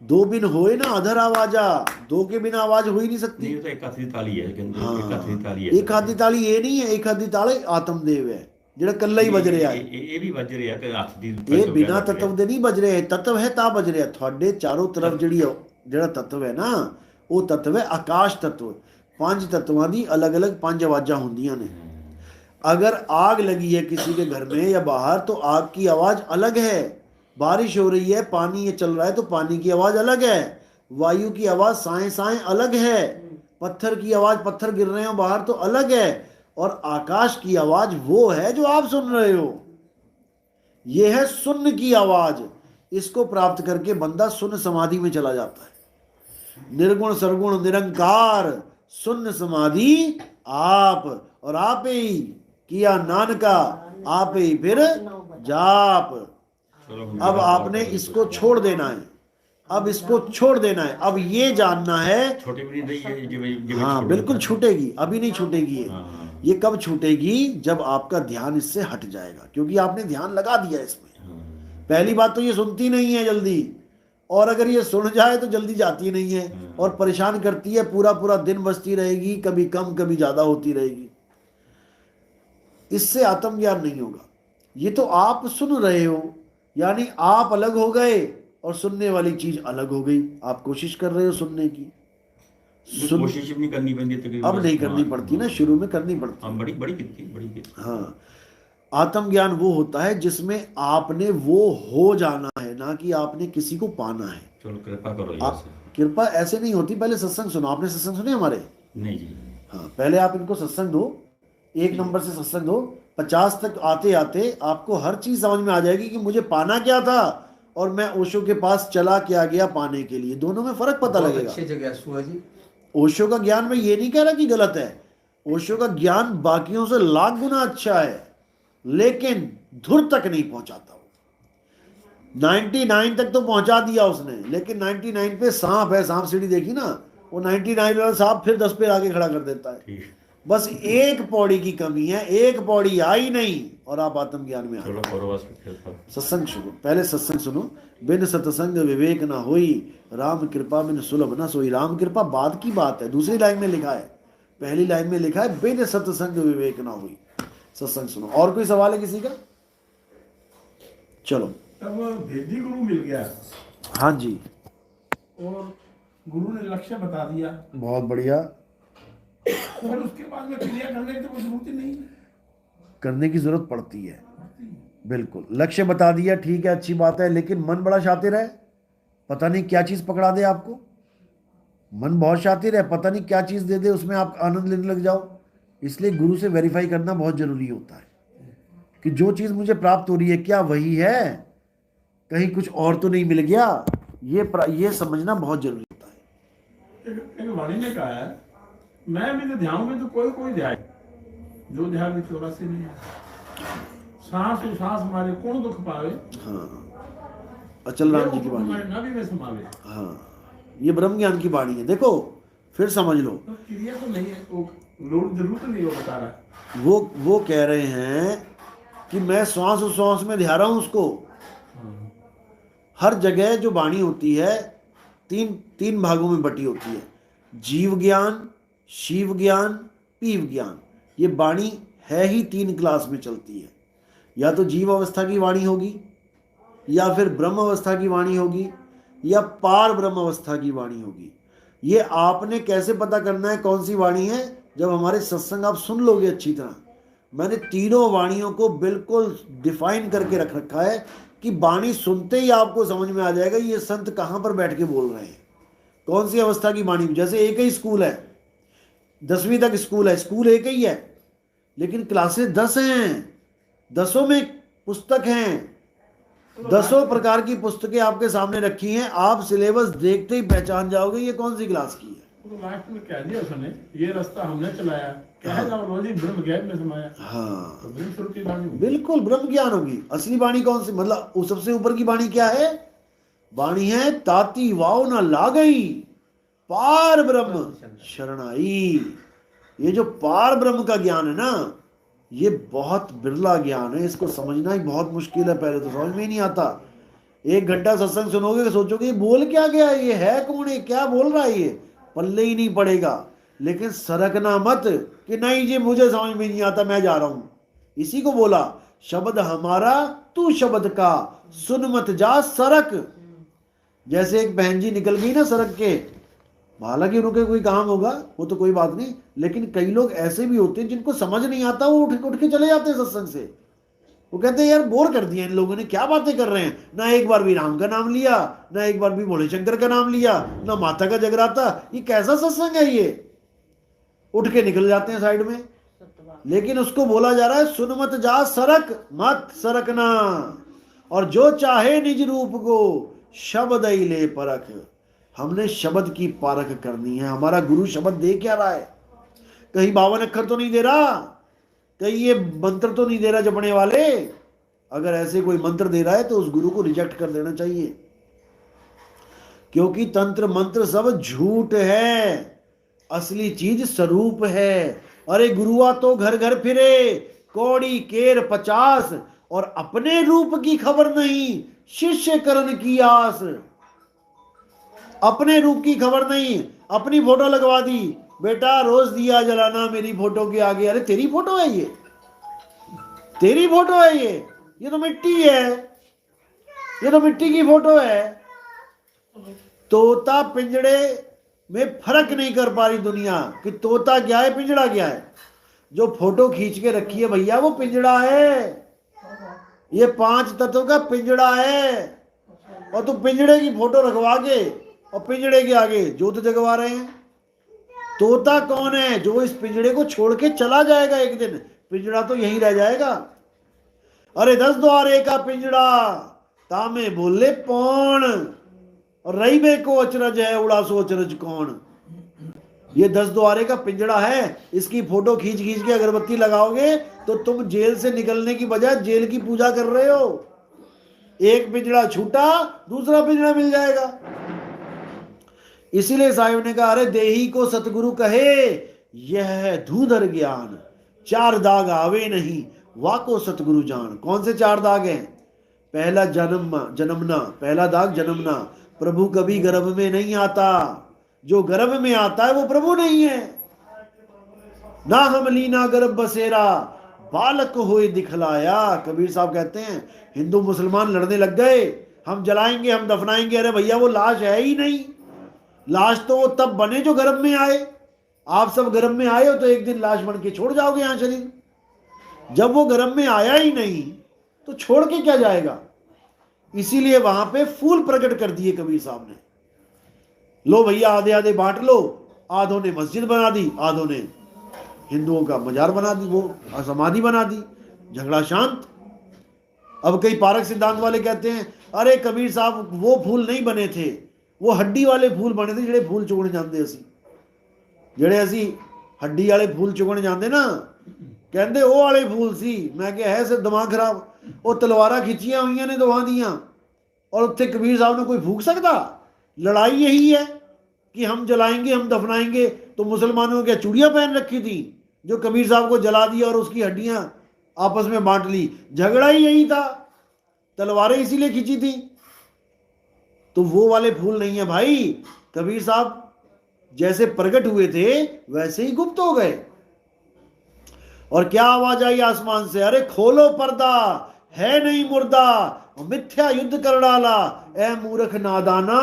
दो बिन होए ना अधर आवाजा, दो के बिना आवाज हो ही नहीं सकती। नहीं, तो एक हाथी ताली है, हाँ, एक हाथी ताली है। एक हाथी ताली ये नहीं है, एक हाथी ताली आत्मदेव है, ਜਿਹੜਾ ਕੱਲਾ ਹੀ ਵੱਜ ਰਿਹਾ ਹੈ। ਇਹ ਵੀ ਵੱਜ ਰਿਹਾ ਕਿ ਹੱਥ ਦੀ ਇਹ ਬਿਨਾ ਤਤਵ ਦੇ ਨਹੀਂ ਵੱਜ ਰਿਹਾ, ਤਤਵ ਹੈ ਤਾਂ ਵੱਜ ਰਿਹਾ। ਤੁਹਾਡੇ ਚਾਰੋਂ ਤਰਫ ਜਿਹੜਾ ਤਤਵ ਹੈ ਨਾ, ਉਹ ਤਤਵ ਹੈ ਆਕਾਸ਼ ਤਤਵ। 5 ਤत्वाਂ ਦੀ ਅਲੱਗ-ਅਲੱਗ 5 ਆਵਾਜ਼ਾਂ ਹੁੰਦੀਆਂ ਨੇ। अगर आग लगी है किसी के घर में या बाहर, तो आग की आवाज अलग है। बारिश हो रही है, पानी ये चल रहा है, तो पानी की आवाज अलग है। वायु की आवाज साए साए अलग है। पत्थर की आवाज, पत्थर गिर रहे हो बाहर, तो अलग है। और आकाश की आवाज वो है जो आप सुन रहे हो। ये है सुन्न की आवाज। इसको प्राप्त करके बंदा सुन्न समाधि में चला जाता है। निर्गुण सरगुण निरंकार सुन्न समाधि आप, और आप ही किया नानका, आप ही फिर जाप। अब आपने इसको छोड़ देना है, अब इसको छोड़ देना है। अब ये जानना है, छोटी भी नहीं रही है। हाँ बिल्कुल छूटेगी, अभी नहीं छूटेगी ये कब छूटेगी? जब आपका ध्यान इससे हट जाएगा, क्योंकि आपने ध्यान लगा दिया इसमें। पहली बात तो ये सुनती नहीं है जल्दी, और अगर ये सुन जाए तो जल्दी जाती नहीं है और परेशान करती है। पूरा पूरा दिन बसती रहेगी, कभी कम कभी ज्यादा होती रहेगी। इससे आत्मज्ञान नहीं होगा। ये तो आप सुन रहे हो, यानी आप अलग हो गए और सुनने वाली चीज अलग हो गई। आप कोशिश कर रहे हो सुनने की, कोशिश भी नहीं करनी पैंदी तकरीबन, अब नहीं करनी पड़ती ना, शुरू में करनी पड़ती। हाँ, बड़ी बड़ी की। हाँ, आत्मज्ञान वो होता है जिसमें आपने वो हो जाना है, ना कि आपने किसी को पाना है। चलो कृपा करो आप कृपा ऐसे नहीं होती। पहले सत्संग सुनो। आपने सत्संग सुने हमारे? नहीं जी। हाँ, पहले आप इनको सत्संग दो, 1 नंबर से सत्संग दो। 50 तक आते आते आपको हर चीज समझ में आ जाएगी कि मुझे पाना क्या था और मैं ओशो के पास चला क्या गया पाने के लिए। दोनों में फर्क पता लगेगा। अच्छी जगह सुआ जी। ओशो का ज्ञान मैं ये नहीं कह रहा कि गलत है। ओशो का ज्ञान बाकियों से लाख गुना अच्छा है, लेकिन धुर तक नहीं पहुंचाता। 99 तक तो पहुंचा दिया उसने, लेकिन 99 पे सांप है, सांप सीढ़ी देखी ना, वो 99 वाला सांप फिर 10 पे आगे खड़ा कर देता है। बस एक पौड़ी की कमी है, एक पौड़ी आई नहीं और आप आत्मज्ञान में आ गए। सत्संग शुरू, पहले सत्संग सुनो। बिन सत्संग विवेक ना होई, राम कृपा बिन सुलभ ना सोई। राम कृपा बाद की बात है, दूसरी लाइन में लिखा है। पहली लाइन में लिखा है बिन सत्संग विवेक ना हुई। सत्संग सुनो। और कोई सवाल है किसी का? चलो। तब भेदी गुरु मिल गया। हाँ जी, और गुरु ने लक्ष्य बता दिया, बहुत बढ़िया। और उसके बाद में क्रिया करने की तो कोई जरूरत ही नहीं। करने की जरूरत पड़ती है, बिल्कुल। लक्ष्य बता दिया, ठीक है, अच्छी बात है, लेकिन मन बड़ा शातिर है, पता नहीं क्या चीज पकड़ा दे आपको। मन बहुत शातिर है, पता नहीं क्या चीज दे दे, उसमें आप आनंद लेने लग जाओ। इसलिए गुरु से वेरीफाई करना बहुत जरूरी होता है कि जो चीज मुझे प्राप्त हो रही है क्या वही है, कहीं कुछ और तो नहीं मिल गया। ये समझना बहुत जरूरी होता है। एक वाणी ने कहा है, मैं भी तो ध्यान में तो कोई ध्यान, जो ध्यान में 84 नहीं है। सांस और सांस मारे कौन दुख पावे। हाँ, अचल राम जी की वाणी। हाँ, ये ब्रह्म ज्ञान की वाणी है। देखो फिर समझ लो। तो क्रिया तो नहीं है, वो लोड जरूरत नहीं, वो बता रहा है। वो कह रहे हैं कि मैं श्वास और श्वास में ध्या रहा हूं उसको। हर जगह जो वाणी होती है तीन भागों में बटी होती है, जीव ज्ञान, शिव ज्ञान, पीव ज्ञान। ये वाणी है ही 3 क्लास में चलती है। या तो जीव अवस्था की वाणी होगी, या फिर ब्रह्म अवस्था की वाणी होगी, या पार ब्रह्म अवस्था की वाणी होगी। ये आपने कैसे पता करना है कौन सी वाणी है? जब हमारे सत्संग आप सुन लोगे अच्छी तरह। मैंने तीनों वाणियों को बिल्कुल डिफाइन करके रख रखा है कि वाणी सुनते ही आपको समझ में आ जाएगा ये संत कहाँ पर बैठ के बोल रहे हैं, कौन सी अवस्था की वाणी। जैसे एक ही स्कूल है, 10वीं तक स्कूल है, स्कूल एक ही है, लेकिन क्लासेस 10 हैं, 10 में पुस्तक हैं, 10 प्रकार की पुस्तकें आपके सामने रखी हैं। आप सिलेबस देखते ही पहचान जाओगे ये कौन सी क्लास की है। तो लास्ट में कह दिया उसने, ये रास्ता हमने चलाया, कह जाओ रोजी ब्रह्म ज्ञान में समाया। हाँ, तो ब्रह्म स्वरूप की वाणी, बिल्कुल ब्रह्म ज्ञान होगी। असली वाणी कौन सी, मतलब सबसे ऊपर की वाणी क्या है? वाणी है ताती वाव न लागई, पार ब्रह्म शरणाई। ये जो पार ब्रह्म का ज्ञान है ना, ये बहुत बिरला ज्ञान है। इसको समझना ही बहुत मुश्किल है, पहले तो समझ में ही नहीं आता। 1 घंटा सत्संग सुनोगे तो सोचोगे ये बोल क्या गया, ये है कौन, है क्या बोल रहा है, ये पल्ले ही नहीं पड़ेगा। लेकिन सरकना मत कि नहीं जी मुझे समझ में नहीं आता, मैं जा रहा हूं। इसी को बोला, शब्द हमारा तू शब्द का, सुन मत जा सरक। जैसे एक बहन जी निकल गई ना सड़क के, हालांकि उनके कोई काम होगा वो तो कोई बात नहीं, लेकिन कई लोग ऐसे भी होते हैं जिनको समझ नहीं आता, वो उठ के चले जाते हैं सत्संग से। वो कहते हैं यार बोर कर दिया इन लोगों ने, क्या बातें कर रहे हैं, ना एक बार भी राम का नाम लिया, ना एक बार भी भोले शंकर का नाम लिया, ना माता का जगराता, ये कैसा सत्संग है ये। उठ के निकल जाते हैं साइड में। लेकिन उसको बोला जा रहा है सुन मत जा सरक, मत सरकना, और जो चाहे निज रूप को शब्द ही ले परख। हमने शब्द की पारख करनी है। हमारा गुरु शब्द दे क्या रहा है? कहीं 52 अक्षर तो नहीं दे रहा, कहीं ये मंत्र तो नहीं दे रहा जपने वाले। अगर ऐसे कोई मंत्र दे रहा है तो उस गुरु को रिजेक्ट कर देना चाहिए, क्योंकि तंत्र मंत्र सब झूठ है, असली चीज स्वरूप है। अरे गुरुआ तो घर घर फिरे, कौड़ी केर 50, और अपने रूप की खबर नहीं, शिष्य करण की आस। अपने रूप की खबर नहीं, अपनी फोटो लगवा दी, बेटा रोज दिया जलाना मेरी फोटो के आगे। अरे तेरी फोटो है ये, तेरी फोटो है ये, ये तो मिट्टी है, ये तो मिट्टी की फोटो है। तोता पिंजड़े में फर्क नहीं कर पा रही दुनिया कि तोता क्या है पिंजड़ा क्या है। जो फोटो खींच के रखी है भैया वो पिंजड़ा है, ये 5 तत्व का पिंजड़ा है। और तुम पिंजड़े की फोटो रखवा के और पिंजड़े के आगे जोत जगवा रहे हैं। तोता कौन है? जो इस पिंजड़े को छोड़ के चला जाएगा एक दिन, पिंजड़ा तो यहीं रह जाएगा। अरे 10 द्वारे का पिंजड़ा तामे बोले पौन, और रही बे को अचरज है उड़ा सो अचरज कौन। ये 10 द्वारे का पिंजड़ा है, इसकी फोटो खींच खींच के अगरबत्ती लगाओगे तो तुम जेल से निकलने की बजाय जेल की पूजा कर रहे हो। एक पिंजड़ा छूटा, दूसरा पिंजड़ा मिल जाएगा। इसीलिए साहिब ने कहा, अरे देही को सतगुरु कहे यह है धूधर ज्ञान, 4 दाग आवे नहीं वाको सतगुरु जान। कौन से 4 दाग हैं? पहला जन्मना, पहला दाग जन्मना। प्रभु कभी गर्भ में नहीं आता, जो गर्भ में आता है वो प्रभु नहीं है। ना हम लीना गर्भ बसेरा बालक होए दिखलाया। कबीर साहब कहते हैं हिंदू मुसलमान लड़ने लग गए, हम जलाएंगे हम दफनाएंगे। अरे भैया वो लाश है ही नहीं, लाश तो वो तब बने जो गर्भ में आए। आप सब गर्भ में आए हो तो एक दिन लाश बन के छोड़ जाओगे यहां शरीर। जब वो गर्भ में आया ही नहीं तो छोड़ के क्या जाएगा। इसीलिए वहां पे फूल प्रकट कर दिए कबीर साहब ने। लो भैया आधे आधे बांट लो, आधों ने मस्जिद बना दी, आधों ने हिंदुओं का मजार बना दी, वो समाधि बना दी, झगड़ा शांत। अब कई पारक सिद्धांत वाले कहते हैं अरे कबीर साहब वो फूल नहीं बने थे, वो हड्डी वाले फूल बने थे, ਜਿਹੜੇ फूल चुगने ਜਾਂਦੇ ਅਸੀਂ, ਜਿਹੜੇ ਅਸੀਂ हड्डी वाले फूल चुगने ਜਾਂਦੇ ना, ਕਹਿੰਦੇ ਉਹ ਵਾਲੇ फूल सी। मैं क्या है सिर्फ दिमाग खराब। वो तलवारा खिंचियां हुई ने दोहां दियां, और उत्थे कबीर साहब ने कोई फूक सकता? लड़ाई यही है कि हम जलाएंगे हम दफनाएंगे। तो मुसलमानों ने क्या चूड़ियां पहन रखी थी जो कबीर साहब को जला दिया और उसकी हड्डियां आपस में बांट ली? झगड़ा ही यही था, तलवारें इसीलिए खींची थी। तो वो वाले फूल नहीं है भाई। कबीर साहब जैसे प्रकट हुए थे वैसे ही गुप्त हो गए। और क्या आवाज आई आसमान से, अरे खोलो पर्दा है नहीं मुर्दा, मिथ्या युद्ध कर डाला ए मूर्ख नादाना,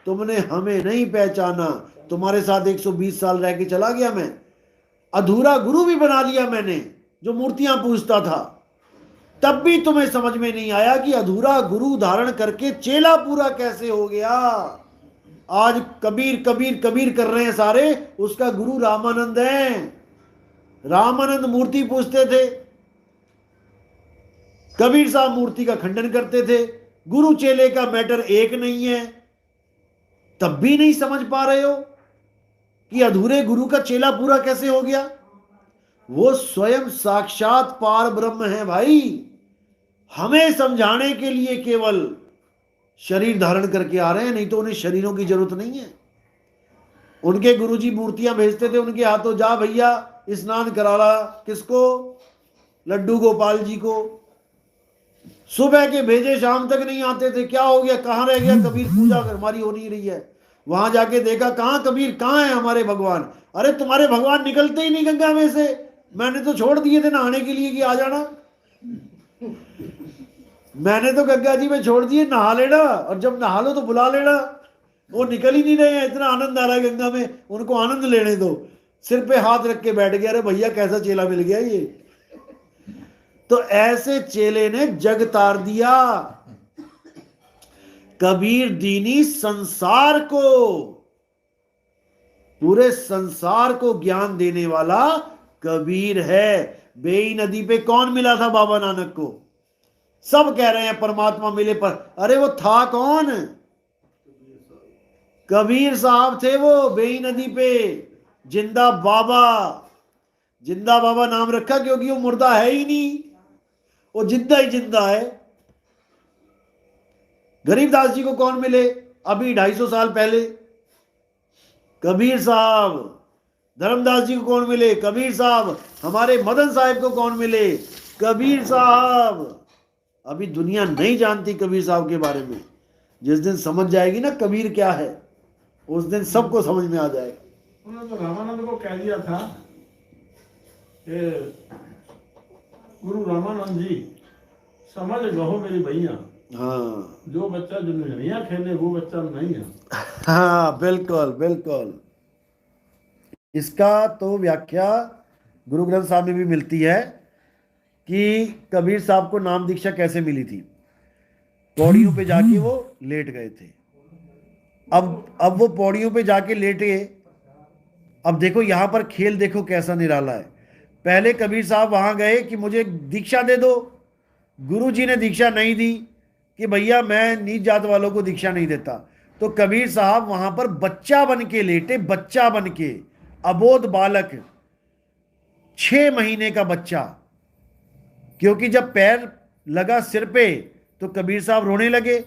तुमने हमें नहीं पहचाना। तुम्हारे साथ 120 साल रह के चला गया मैं, अधूरा गुरु भी बना लिया मैंने जो मूर्तियां पूजता था, तब भी तुम्हें समझ में नहीं आया कि अधूरा गुरु धारण करके चेला पूरा कैसे हो गया। आज कबीर कबीर कबीर कर रहे हैं सारे, उसका गुरु रामानंद है। रामानंद मूर्ति पूजते थे, कबीर साहब मूर्ति का खंडन करते थे। गुरु चेले का मैटर एक नहीं है, तब भी नहीं समझ पा रहे हो कि अधूरे गुरु का चेला पूरा कैसे हो गया। वो स्वयं साक्षात पार ब्रह्म है भाई। हमें समझाने के लिए केवल शरीर धारण करके आ रहे हैं, नहीं तो उन्हें शरीरों की जरूरत नहीं है। उनके गुरुजी मूर्तियां भेजते थे उनके हाथों, जा भैया स्नान करा ला। किसको? लड्डू गोपाल जी को। सुबह के भेजे शाम तक नहीं आते थे। क्या हो गया, कहां रह गया कबीर, पूजा हमारी हो नहीं रही है। वहां जाके देखा, कहां कबीर, कहां है हमारे भगवान? अरे तुम्हारे भगवान निकलते ही नहीं गंगा में से, मैंने तो छोड़ दिए थे नहाने के लिए कि आ जाना। मैंने तो गंगा जी में छोड़ दिए, नहा लेना, और जब नहा लो तो बुला लेना। वो निकल ही नहीं रहे हैं, इतना आनंद आ रहा है गंगा में, उनको आनंद लेने दो। सिर पे हाथ रख के बैठ गया, अरे भैया कैसा चेला मिल गया ये। तो ऐसे चेले ने जग तार दिया। कबीर दीनी संसार को, पूरे संसार को ज्ञान देने वाला कबीर है। बेई नदी पे कौन मिला था बाबा नानक को? सब कह रहे हैं परमात्मा मिले, पर अरे वो था कौन? कबीर साहब थे वो बेई नदी पे। जिंदा बाबा, जिंदा बाबा नाम रखा क्योंकि वो मुर्दा है ही नहीं, वो जिंदा ही जिंदा है। गरीबदास जी को कौन मिले अभी 250 साल पहले? कबीर साहब। धर्मदास जी को कौन मिले? कबीर साहब। हमारे मदन साहब को कौन मिले? कबीर साहब। अभी दुनिया नहीं जानती कबीर साहब के बारे में। जिस दिन समझ जाएगी ना कबीर क्या है, उस दिन सबको समझ में आ जाएगा। उन्होंने तो रामानंद को कह दिया था कि गुरु रामानंद जी समझ गहो मेरी भैया, हाँ जो बच्चा दुनिया खेले वो बच्चा नहीं है। हाँ, बिल्कुल बिल्कुल। इसका तो व्याख्या गुरु ग्रंथ साहब में भी मिलती है कि कबीर साहब को नाम दीक्षा कैसे मिली थी। पौड़ियों पे जाके वो लेट गए थे। अब वो पौड़ियों पे जाके लेटे। अब देखो यहां पर खेल देखो कैसा निराला है। पहले कबीर साहब वहां गए कि मुझे दीक्षा दे दो। गुरु जी ने दीक्षा नहीं दी कि भैया मैं नीच जात वालों को दीक्षा नहीं देता। तो कबीर साहब वहां पर बच्चा बन के लेटे, बच्चा बन के, अबोध बालक, 6 महीने का बच्चा। क्योंकि जब पैर लगा सिर पे तो कबीर साहब रोने लगे।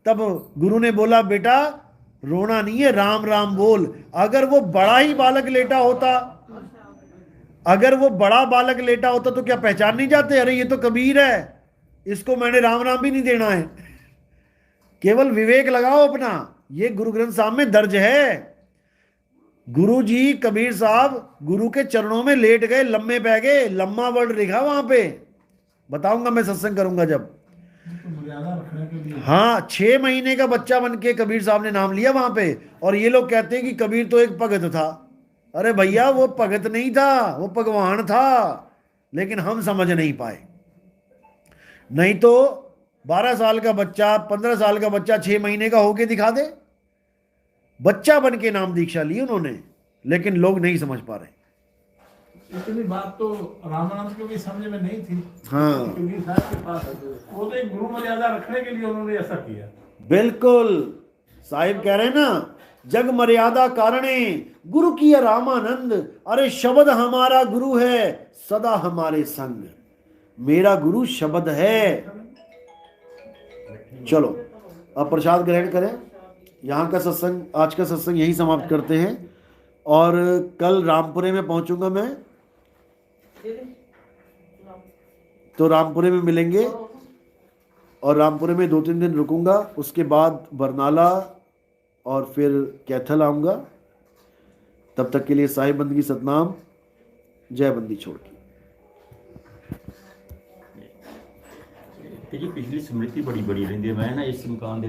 तब गुरु ने बोला बेटा रोना नहीं है, राम राम बोल। अगर वो बड़ा ही बालक लेटा होता, अगर वो बड़ा बालक लेटा होता तो क्या पहचान नहीं जाते, अरे ये तो कबीर है, इसको मैंने राम राम भी नहीं देना है। केवल विवेक लगाओ अपना, ये गुरु ग्रंथ साहब में दर्ज है। गुरु जी कबीर साहब गुरु के चरणों में लेट गए, लम्बे पै गए, लम्बा वर्ड लिखा वहां पे, बताऊंगा मैं सत्संग करूंगा जब। मर्यादा रखने के लिए। हाँ, 6 महीने का बच्चा बन के कबीर साहब ने नाम लिया वहां पे। और ये लोग कहते हैं कि कबीर तो एक भगत था। अरे भैया वो भगत नहीं था, वो भगवान था, लेकिन हम समझ नहीं पाए। नहीं तो 12 साल का बच्चा, 15 साल का बच्चा 6 महीने का होके दिखा दे। बच्चा बन के नाम दीक्षा ली उन्होंने, लेकिन लोग नहीं समझ पा रहे। इतनी बात तो रामानंद को भी समझ में नहीं थी। हाँ कबीर साहब के पास वो तो एक गुरु मर्यादा रखने के लिए उन्होंने ऐसा किया। बिल्कुल। साहिब कह रहे हैं ना, जग मर्यादा कारणे गुरु की रामानंद। अरे शब्द हमारा गुरु है, सदा हमारे संग। मेरा गुरु शब्द है। चलो अब प्रसाद ग्रहण करें। यहाँ का सत्संग, आज का सत्संग यही समाप्त करते हैं। और कल रामपुरे में पहुंचूंगा मैं, तो रामपुरे में मिलेंगे। और रामपुरे में 2-3 दिन रुकूंगा, उसके बाद बरनाला और फिर कैथल आऊँगा। तब तक के लिए साहिब बंदगी सतनाम, जय बंदी छोड़ की। पिछली स्मृति बड़ी बड़ी रही है। मैं ना इस मकान